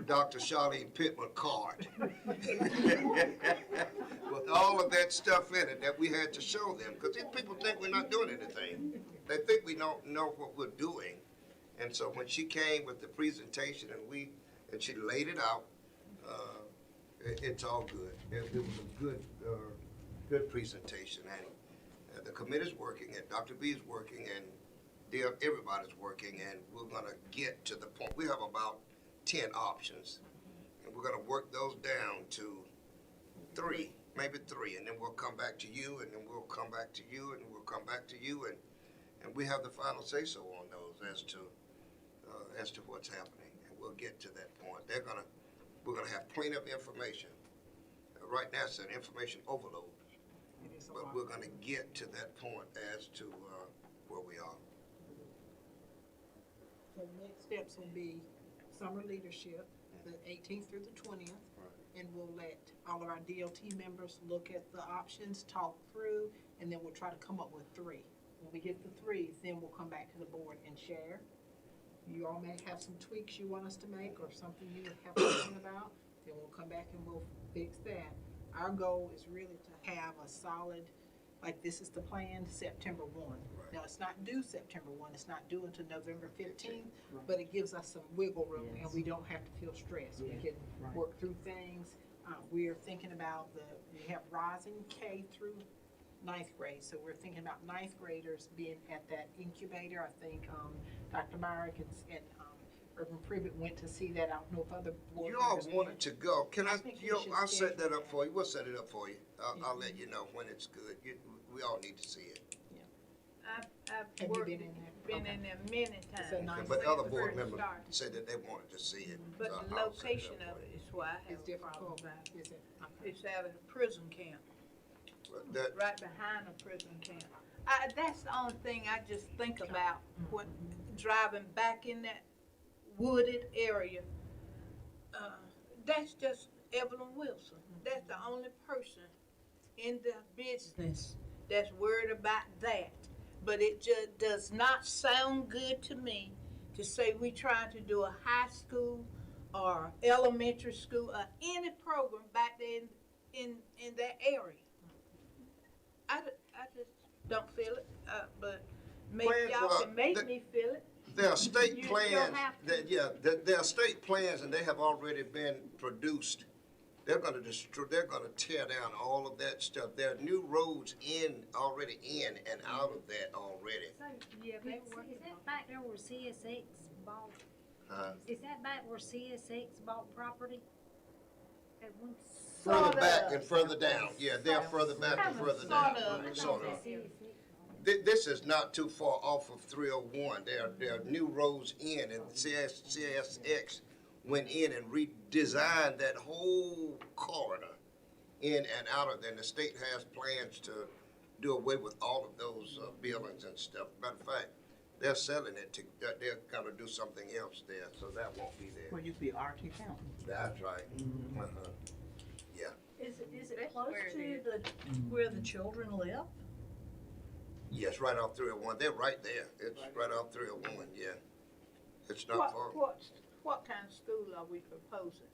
Dr. Charlene Pittman card with all of that stuff in it that we had to show them. Because these people think we're not doing anything. They think we don't know what we're doing. And so when she came with the presentation and she laid it out, it's all good. It was a good presentation. And the committee's working, and Dr. B is working, and everybody's working, and we're gonna get to the point. We have about 10 options, and we're gonna work those down to 3, maybe 3, and then we'll come back to you, and then we'll come back to you, and we'll come back to you, and we have the final say-so on those as to what's happening, and we'll get to that point. We're gonna have plenty of information. Right now, it's an information overload. But we're going to get to that point as to where we are. The next steps will be summer leadership, the 18th through the 20th. And we'll let all of our DLT members look at the options, talk through, and then we'll try to come up with 3. When we get the 3, then we'll come back to the board and share. You all may have some tweaks you want us to make or something you have thinking about, then we'll come back and we'll fix that. Our goal is really to have a solid, like this is the plan, September 1. Right. Now, it's not due September 1, it's not due until November 15th, but it gives us some wiggle room and we don't have to feel stressed. We can work through things. We're thinking about we have rising K through 9th grade, so we're thinking about 9th graders being at that incubator. I think Dr. Myrick and Urban Privet went to see that. I don't know if other board You all members wanted to go. I'll set that up for you. We'll set it up for you. I'll let you know when it's good. We all need to see it. I've worked, been in there many times. But other board members said that they wanted to see it. But so the location of it is why I have a problem about it. It's out in a prison camp, right behind a prison camp. That's the only thing I just think about when driving back in that wooded area. That's just Evelyn Wilson. That's the only person in the business that's worried about that. But it just does not sound good to me to say we trying to do a high school or elementary school or any program back there in that area. I just don't feel it, but maybe Plans y'all are- can make me feel it. There are state You still plans, have to. there are state plans and they have already been produced. They're gonna destroy, they're gonna tear down all of that stuff. There are new roads already in and out of that already. So, Yeah, they is working that back there where CSX bought, is that back where CSX bought property? At one. Further back and further down, yeah, they're further back and further down. Sort of. This is not too far off of 301. There are new roads in, and CSX went in and redesigned that whole corridor in and out of there. And the state has plans to do away with all of those buildings and stuff. Matter of fact, they're selling it to, they're gonna do something else there, so that won't be there. Where used to be RT Fountain. That's right. Uh-huh. Yeah. Is it That's close where it to is. where the children live? Yes, right off 301. They're right there. It's right off 301, yeah. It's not far. What kind of school are we proposing?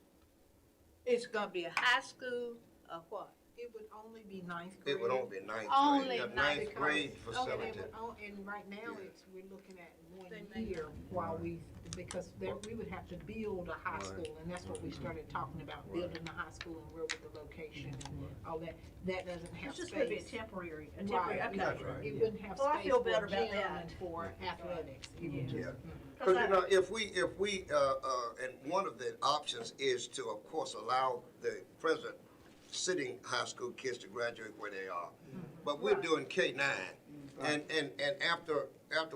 It's gonna be a high school or what? It would only be ninth grade. It would only be ninth Only grade. Yeah, ninth ninth grade And facility. and right now, we're looking at They 1 may year while because we would have to build a high Right. school, and that's what we started talking about, building a high school and where would the location and all that. That doesn't have It's just gonna be a space. temporary, Right, okay. That's right. it wouldn't have Well, I space feel for better about gym that. and for athletics. It would Yeah. just- Because, you know, if we, and one of the options is to, of course, allow the present sitting high school kids to graduate where they are. But we're doing K-9. And after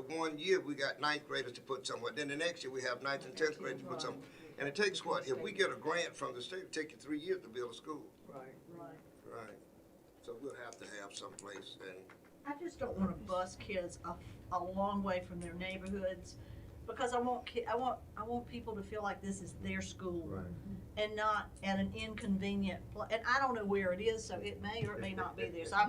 1 year, we got ninth graders to put somewhere. Then the next year, we have ninth and 10th graders to put somewhere. And it takes what? If we get a grant from the state, it take you 3 years to build a school. Right. Right. So we'll have to have someplace and. I just don't wanna bus kids a long way from their neighborhoods, because I want people to feel like this is their school. Right. And not at an inconvenient and I don't know where it is, so it may or it may not be there, so I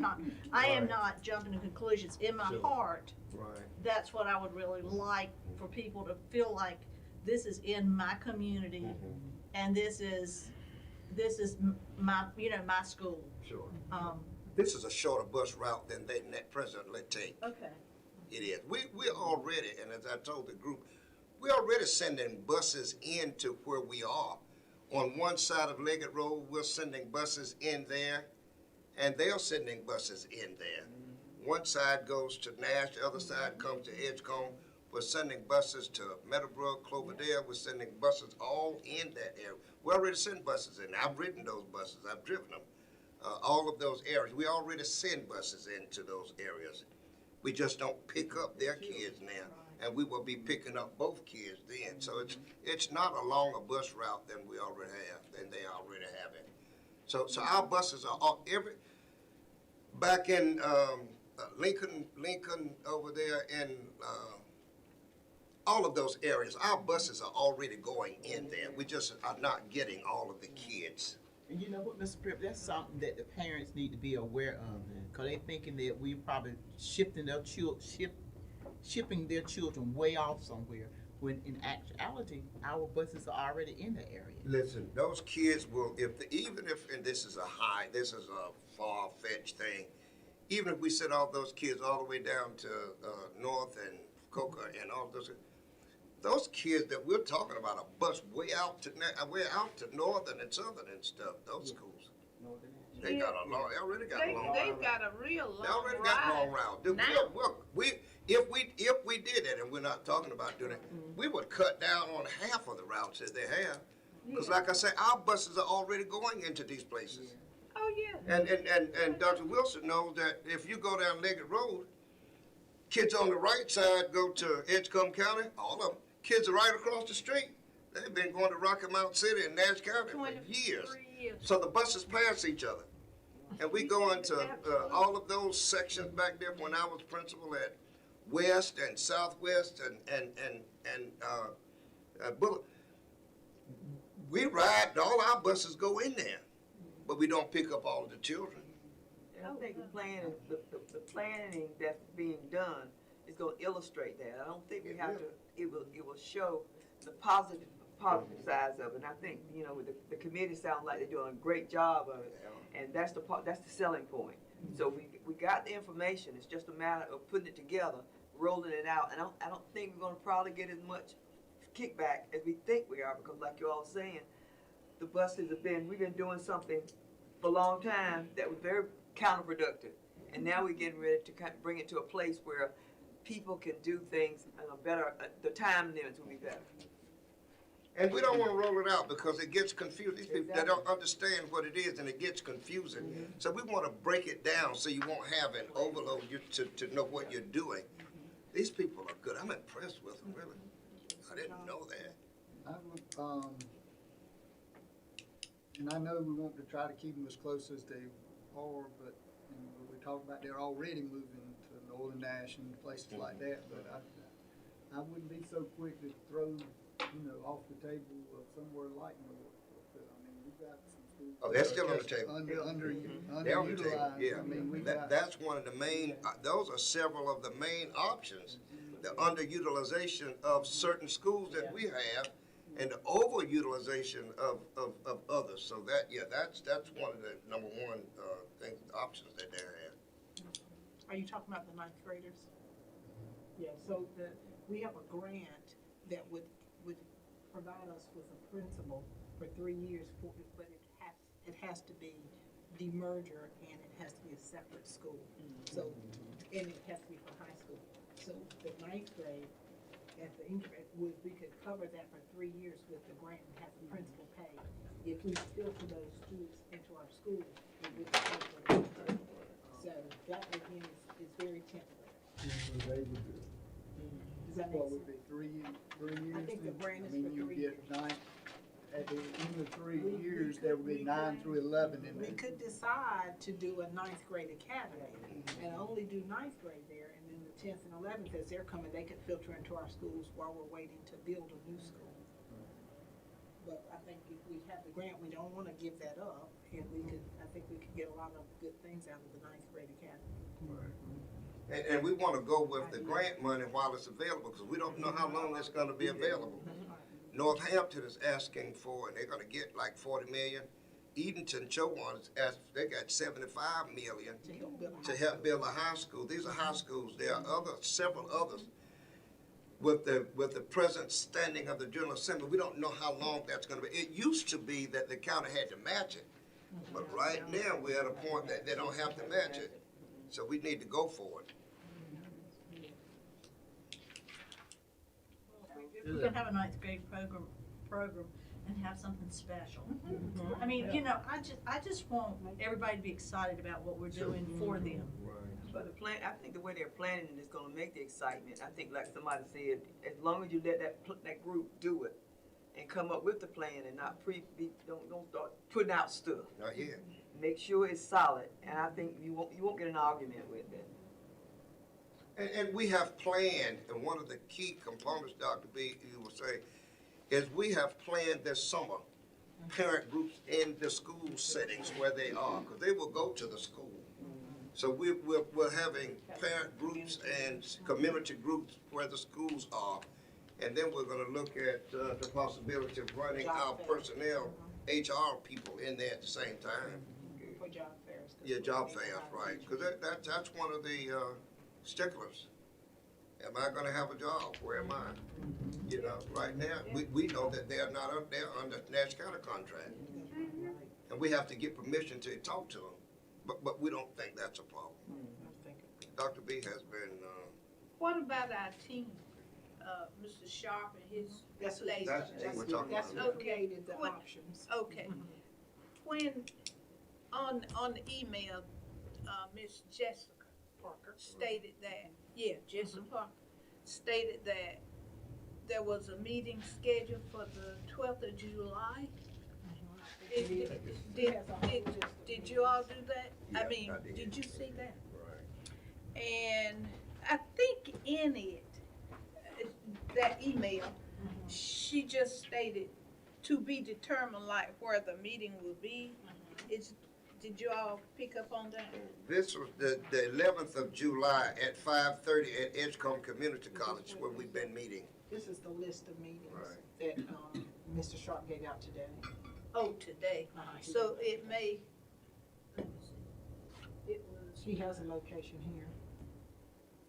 am Right. not jumping to conclusions. In my Sure. heart, Right. that's what I would really like for people to feel like this is in my community, and this is my, my school. Sure. Um, This is a shorter bus route than they presently take. okay. It is. We're already, and as I told the group, we're already sending buses into where we are. On one side of Leggett Road, we're sending buses in there, and they're sending buses in there. One side goes to Nash, the other side comes to Edgecombe. We're sending buses to Meadowbrook, Cloverdale. We're sending buses all in that area. We already send buses in. I've ridden those buses. I've driven them. All of those areas. We already send buses into those areas. We just don't pick up their kids now, and we will be picking up both kids then. So it's not a longer bus route than we already have, than they already have it. So our buses are all, back in Lincoln over there, and all of those areas, our buses are already going in there. We just are not getting all of the kids. And you know what, Mr. Pripp, that's something that the parents need to be aware of, because they thinking that we probably shipping their children way off somewhere, when in actuality, our buses are already in the area. Listen, those kids will, even if, and this is a far-fetched thing, even if we send all those kids all the way down to North and Coca and all those kids that we're talking about are bused way out to Northern and Southern and stuff. Those schools, they got a long. They already got a long. They've got a real long They already ride. got long route. Dude, now. If we did it, and we're not talking about doing it, we would cut down on half of the routes that they have. Because like I say, our buses are already going into these places. Oh, yeah. And Dr. Wilson knows that if you go down Leggett Road, kids on the right side go to Edgecombe County, all of them. Kids are right across the street. They've been going to Rocky Mount City and Nash County for years. So the buses pass each other. And we go into all of those sections back there when I was principal at West and Southwest and Bullock. We ride, all our buses go in there, but we don't pick up all of the children. And I think the planning that's being done is gonna illustrate that. I don't think we have to, it will show the positive sides of it. And I think, you know, the committee sounds like they're doing a great job of it. And that's the selling point. So we got the information, it's just a matter of putting it together, rolling it out. And I don't think we're gonna probably get as much kickback as we think we are, because like you're all saying, the buses we've been doing something for a long time that was very counterproductive. And now we're getting ready to kind of bring it to a place where people can do things in a better, the time limits will be better. And we don't want to roll it out because it gets confusing. These people, they don't understand what it is and it gets confusing. So we want to break it down so you won't have an overload to know what you're doing. These people are good. I'm impressed with them, really. I didn't know that. I would, and I know we want to try to keep them as close as they are, but we talk about they're already moving to Northern Nash and places like that, but I wouldn't be so quick to throw, off the table of somewhere like North. I mean, we've got some schools. Oh, they're still on the table. They're on the table, Underutilized. yeah. I mean, That's one of the main, those are several of the main options. The underutilization of certain schools that we have and the overutilization of others. So that's one of the number one options that they have. Are you talking about the ninth graders? Yeah, so we have a grant that would provide us with a principal for 3 years, but it has to be demerger and it has to be a separate school. So, and it has to be for high school. So the ninth grade, at the interest, we could cover that for 3 years with the grant and have the principal pay. If we filter those students into our school, we would pay for it. So that again is very temporary. Does that make What sense? would be 3 years? I think the grant is I mean, for 3 you years. get 9, at the end of 3 years, there would be 9 through 11 in We there. could decide to do a ninth grade academy and only do ninth grade there, and then the 10th and 11th, as they're coming, they could filter into our schools while we're waiting to build a new school. But I think if we have the grant, we don't want to give that up, and I think we could get a lot of good things out of the ninth grade academy. And we want to go with the grant money while it's available because we don't know how long it's going to be available. Northampton is asking for, and they're going to get like 40 million. Edenton, Chowan is asking, they got 75 million to help build a high school. These are high schools. There are several others. With the present standing of the General Assembly, we don't know how long that's going to be. It used to be that the county had to match it, but right now we're at a point that they don't have to match it. So we need to go for it. If we can have a ninth grade program and have something special. I mean, I just want everybody to be excited about what we're doing for them. But I think the way they're planning it is gonna make the excitement. I think like somebody said, as long as you let that group do it and come up with the plan and not don't start putting out stuff. Not yet. Make sure it's solid, and I think you won't get an argument with it. And we have planned, and one of the key components, Dr. B, you will say, is we have planned this summer parent groups in the school settings where they are, because they will go to the school. So we're having parent groups and community groups where the schools are. And then we're gonna look at the possibility of running our personnel, HR people in there at the same time. For job fairs. Yeah, job fairs, right, because that's one of the sticklers. Am I gonna have a job? Where am I? Right now, we know that they're under Nash County contract. And we have to get permission to talk to them, but we don't think that's a problem. Dr. B has been, What about our team, Mr. Sharp and his lady? That's the thing we're talking about. That's what created the options. Okay. When, on the email, Miss Jessica Parker stated that, Jessica Parker stated that there was a meeting scheduled for the 12th of July. Did you all do that? Yeah, I mean, I did. did you see that? Right. And I think in it, that email, she just stated to be determined, like where the meeting will be. Did you all pick up on that? This was the 11th of July at 5:30 at Edgecombe Community College where we've been meeting. This is the list of meetings Right. that, Mr. Sharp gave out today. Oh, today. So it may, let me see. It was, He has a location here.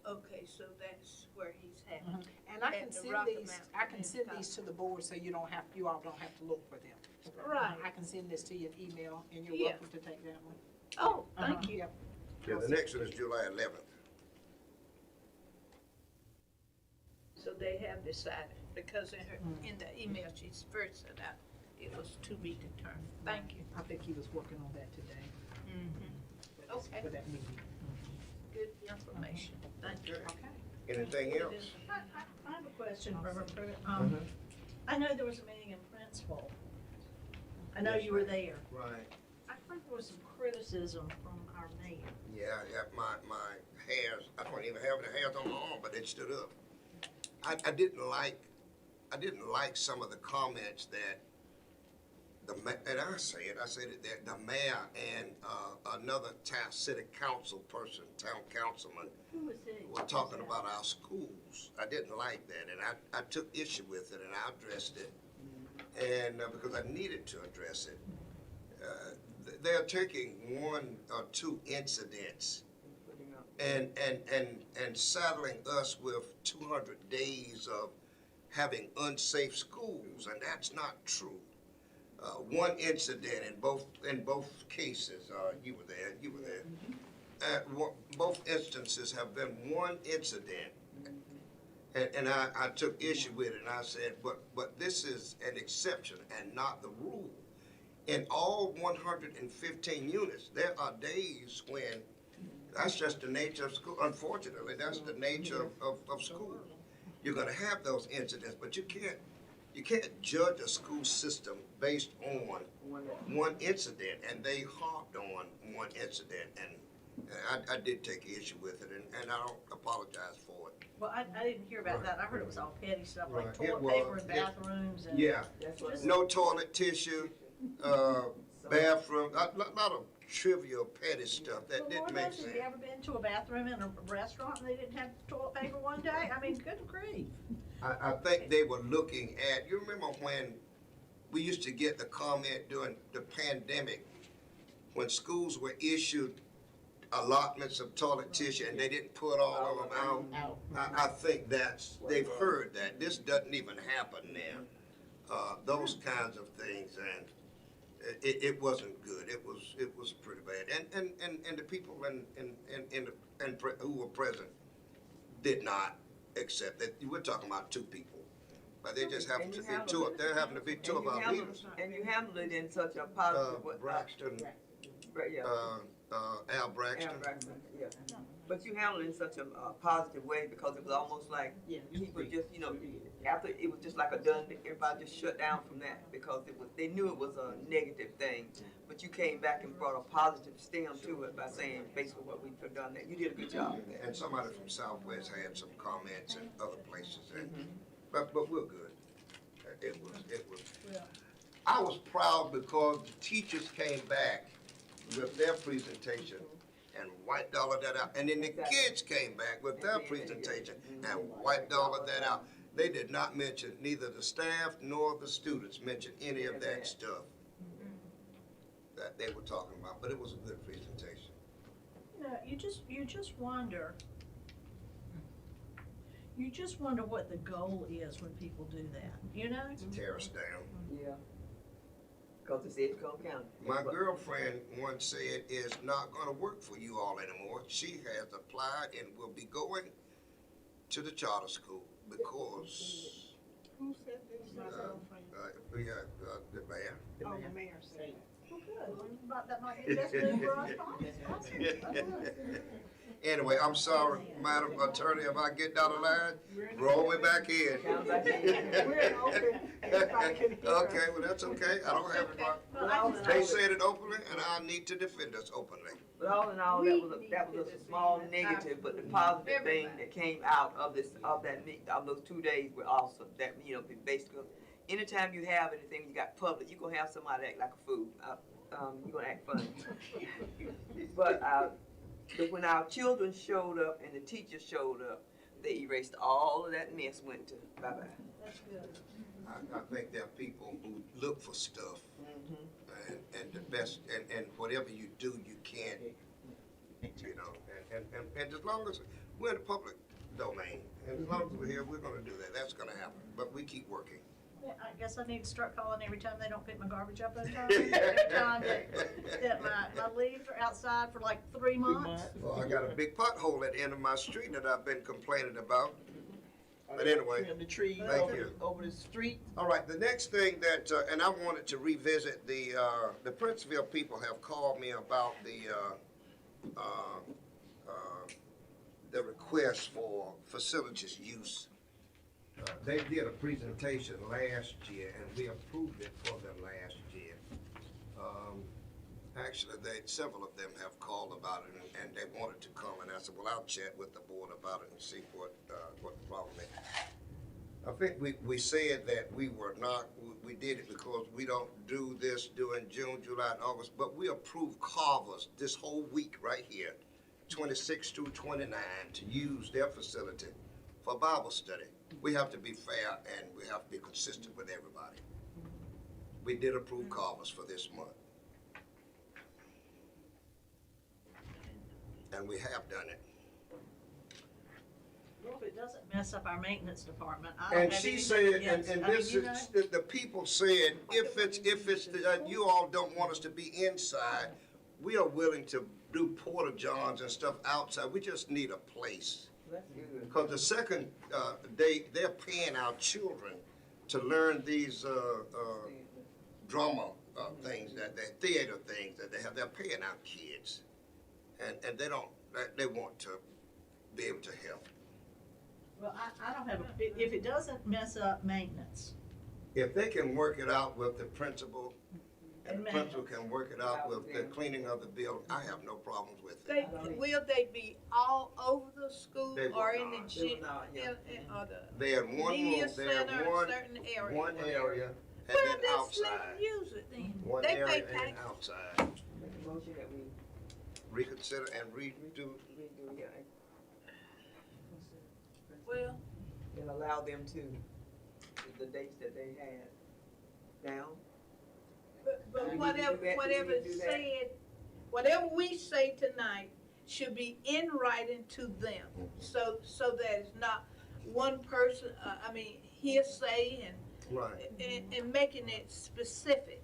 okay, so that's where he's having. And I At can the send Rocky these, Mountain I can send Community these to the board so you all don't have to look for them. Right. I can send this to you in email and you're Yeah. welcome to take that one. Oh, thank you. Yep. Yeah, the next one is July 11th. So they have decided, because in the email she first sent out, it was to be determined. Thank you. I think he was working on that today. Okay, For that meeting. good information. Thank you. Okay. Anything else? I have a question, Reverend Pruitt. I know there was a meeting in Princeville. I know you were there. Right. I heard there was some criticism from our mayor. Yeah, my hairs, I don't even have the hairs on my arm, but it stood up. I didn't like some of the comments that and I said it, that the mayor and another city council person, town councilman, Who was he? were talking about our schools. I didn't like that, and I took issue with it, and I addressed it, and because I needed to address it. They're taking one or two incidents and saddling us with 200 days of having unsafe schools, and that's not true. One incident in both cases, you were there. Both instances have been one incident, and I took issue with it, and I said, but this is an exception and not the rule. In all 115 units, there are days when that's just the nature of school. Unfortunately, that's the nature of school. You're going to have those incidents, but you can't judge a school system based on one incident, and they harped on one incident, and I did take issue with it, and I don't apologize for it. Well, I didn't hear about that. I heard it was all petty stuff, like Right. toilet It paper was. in bathrooms and. Yeah, Just- no toilet tissue, bathroom, a lot of trivial petty stuff that Well, didn't Lord make knows, sense. have you ever been to a bathroom in a restaurant and they didn't have toilet paper one day? I mean, good grief. I think they were looking at, you remember when we used to get the comment during the pandemic, when schools were issued allotments of toilet tissue and they didn't put all of them out? I think they've heard that. This doesn't even happen now. Those kinds of things, and it wasn't good. It was pretty bad. And the people who were present did not accept that. We're talking about two people, but they just happen to be two. There happen to be two of our leaders. And you handled it in such a positive way. Braxton, Yeah. Al Braxton. Al Braxton, yeah. But you handled it in such a positive way because it was almost like people just, after it was just like a done, everybody just shut down from that because they knew it was a negative thing. But you came back and brought a positive stem to it by saying basically what we've done. That you did a good job with that. And somebody from Southwest had some comments in other places, but we're good. It was. I was proud because the teachers came back with their presentation and white dollar that out, and then the kids came back with their presentation and white dollar that out. They did not mention, neither the staff nor the students mentioned any of that stuff that they were talking about, but it was a good presentation. You just wonder. You just wonder what the goal is when people do that, Tear us down. Yeah. Because it's Edgecombe County. My girlfriend once said it's not going to work for you all anymore. She has applied and will be going to the charter school because Who said this? the mayor. Oh, the mayor said. Well, good. That might be the best move for us. Anyway, I'm sorry, Madam Attorney, if I get out of line, roll me back in. We're open. Everybody can hear us. Okay, well, that's okay. I don't have a problem. But all in They all, said it openly, and I need to defend us openly. but all in all, that was a small negative, but the positive thing that came out of those 2 days were awesome. That, you know, basically, anytime you have anything, you got public, you're gonna have somebody act like a fool. You're gonna act funny. But when our children showed up and the teachers showed up, they erased all of that mess, went to bye-bye. That's good. I think there are people who look for stuff, and the best, and whatever you do, you can't, you know, and as long as we're in the public domain, and as long as we're here, we're gonna do that. That's gonna happen, but we keep working. Yeah, I guess I need to start calling every time they don't pick my garbage up on time. Every time that my leaves are outside for like 3 months. Well, I got a big pothole at the end of my street that I've been complaining about. But anyway, Trim the trees thank you. over the street. All right, the next thing that, and I wanted to revisit, the Princeville people have called me about the request for facilities use. They did a presentation last year, and we approved it for them last year. Actually, several of them have called about it, and they wanted to come, and I said, well, I'll chat with the board about it and see what the problem is. I think we said that we did it because we don't do this during June, July, and August, but we approved Carver's this whole week right here, 26 through 29, to use their facility for Bible study. We have to be fair and we have to be consistent with everybody. We did approve Carver's for this month. And we have done it. Well, if it doesn't mess up our maintenance department, I don't And have she anything said, against it. and I mean, this you know, is, the people said, if it's, you all don't want us to be inside, we are willing to do porta johns and stuff outside. We just need a place. That's good. Because the second they're paying our children to learn these drama things, theater things that they have. They're paying our kids, and they want to be able to help. well, I don't have if it doesn't mess up maintenance. If they can work it out with the principal, and the Amen. principal can work it out with the cleaning of the building, I have no problems with it. Will they be all over the school They will or in the not. gym, They will not, or the They had one media room, they had center, one, certain area? one area, and Well, then just let them outside. use it then. One They area pay and then taxes. outside. Make a motion that we Reconsider and redo. redo, yeah, Well, and allow them to, the dates that they had down. but Do we whatever, do that? Do we whatever do is that? said, whatever we say tonight should be in writing to them. So that it's not one person, hearsay Right. and making it specific.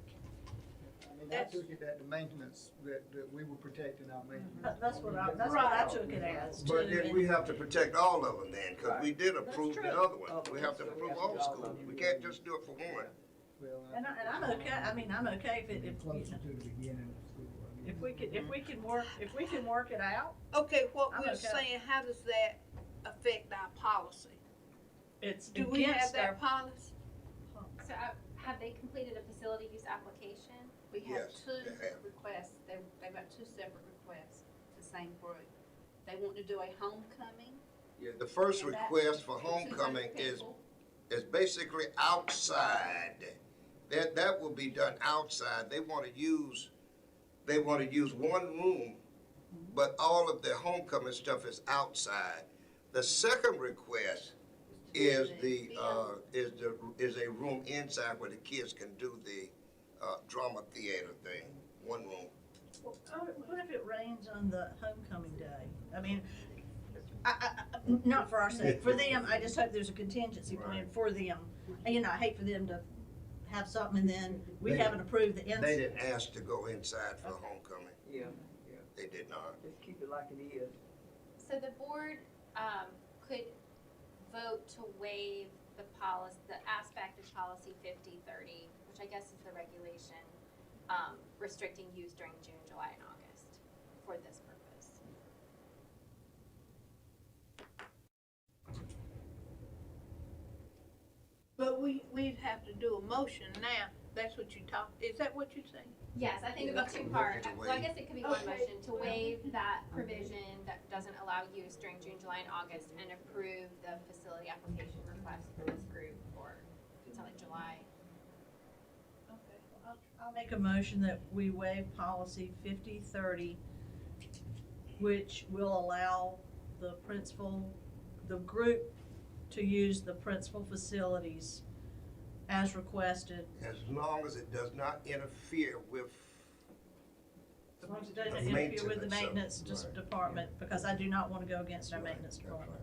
I mean, I took it that the maintenance, that we were protecting our maintenance. That's what I took it as too. But then we have to protect all of them then, because we did approve true. the other one. Oh, We have to so we approve have to all do all schools. of them. We can't just do it for one. Well, And I'm okay. I mean, I'm okay if you closer know, to the beginning of school. I mean, if we can work it out. Okay, what I'm we're okay. saying, how does that affect our policy? It's Do we have against our that policy? So have they completed a facility use application? We have Yes, two they have. requests, they've got two separate requests, the same group. They want to do a homecoming. Yeah, the first and that's request for 200 homecoming is people. basically outside. That will be done outside. They want to use one room, but all of their homecoming stuff is outside. The second request is a room inside where the kids can do the drama theater thing. One room. Well, what if it rains on the homecoming day? I mean, not for our sake, for them, I just hope there's a contingency plan for them. And, you know, I hate for them to have something and then we haven't approved the They inside. didn't ask to go inside for homecoming. Yeah, They did not. just keep it like it is. So the board could vote to waive the aspect of policy 5030, which I guess is the regulation restricting use during June, July, and August for this purpose. we'd have to do a motion now, that's what you talk, is that what you're saying? Yes, I think it'd be two-part. Motion to So I waive. guess it could be one Okay. motion to waive that provision that doesn't allow use during June, July, and August, and approve the facility application request for this group for, until like July. Okay, well, I'll make a motion that we waive policy 5030, which will allow the group to use the principal facilities as requested. As long as it does not interfere with As long as it doesn't the interfere with the maintenance of- maintenance right. department, because I do not want to go against our maintenance department.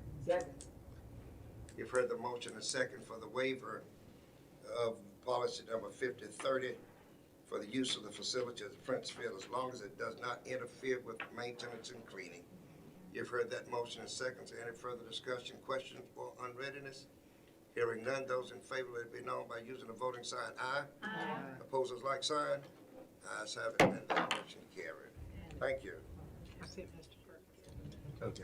You've heard the motion and second for the waiver of policy number 5030 for the use of the facility as a Princeville, as long as it does not interfere with maintenance and cleaning. You've heard that motion and second. Any further discussion, questions, or unreadiness? Hearing none, those in favor, let it be known by using the voting sign aye. Aye. Opposers like sign. Ayes have it, and that motion carried. Thank you. Okay.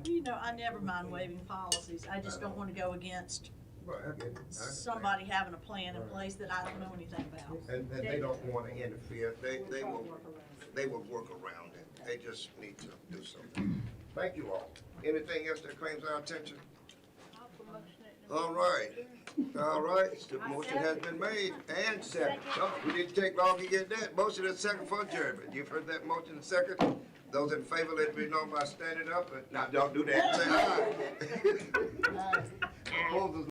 You know, I never mind waiving policies, I just don't want to go against Right, I get it. I understand. somebody having a plan in place that I don't know anything about. And they don't want to interfere, they will work around it, they just need to do something. Thank you all. Anything else that claims our attention? I'll promotion it. All right, the motion has been made and second. No, we didn't take long to get that. Motion and second for adjournment. You've heard that motion and second. Those in favor, let it be known by standing up. Now, don't do that. Say aye. Opposers,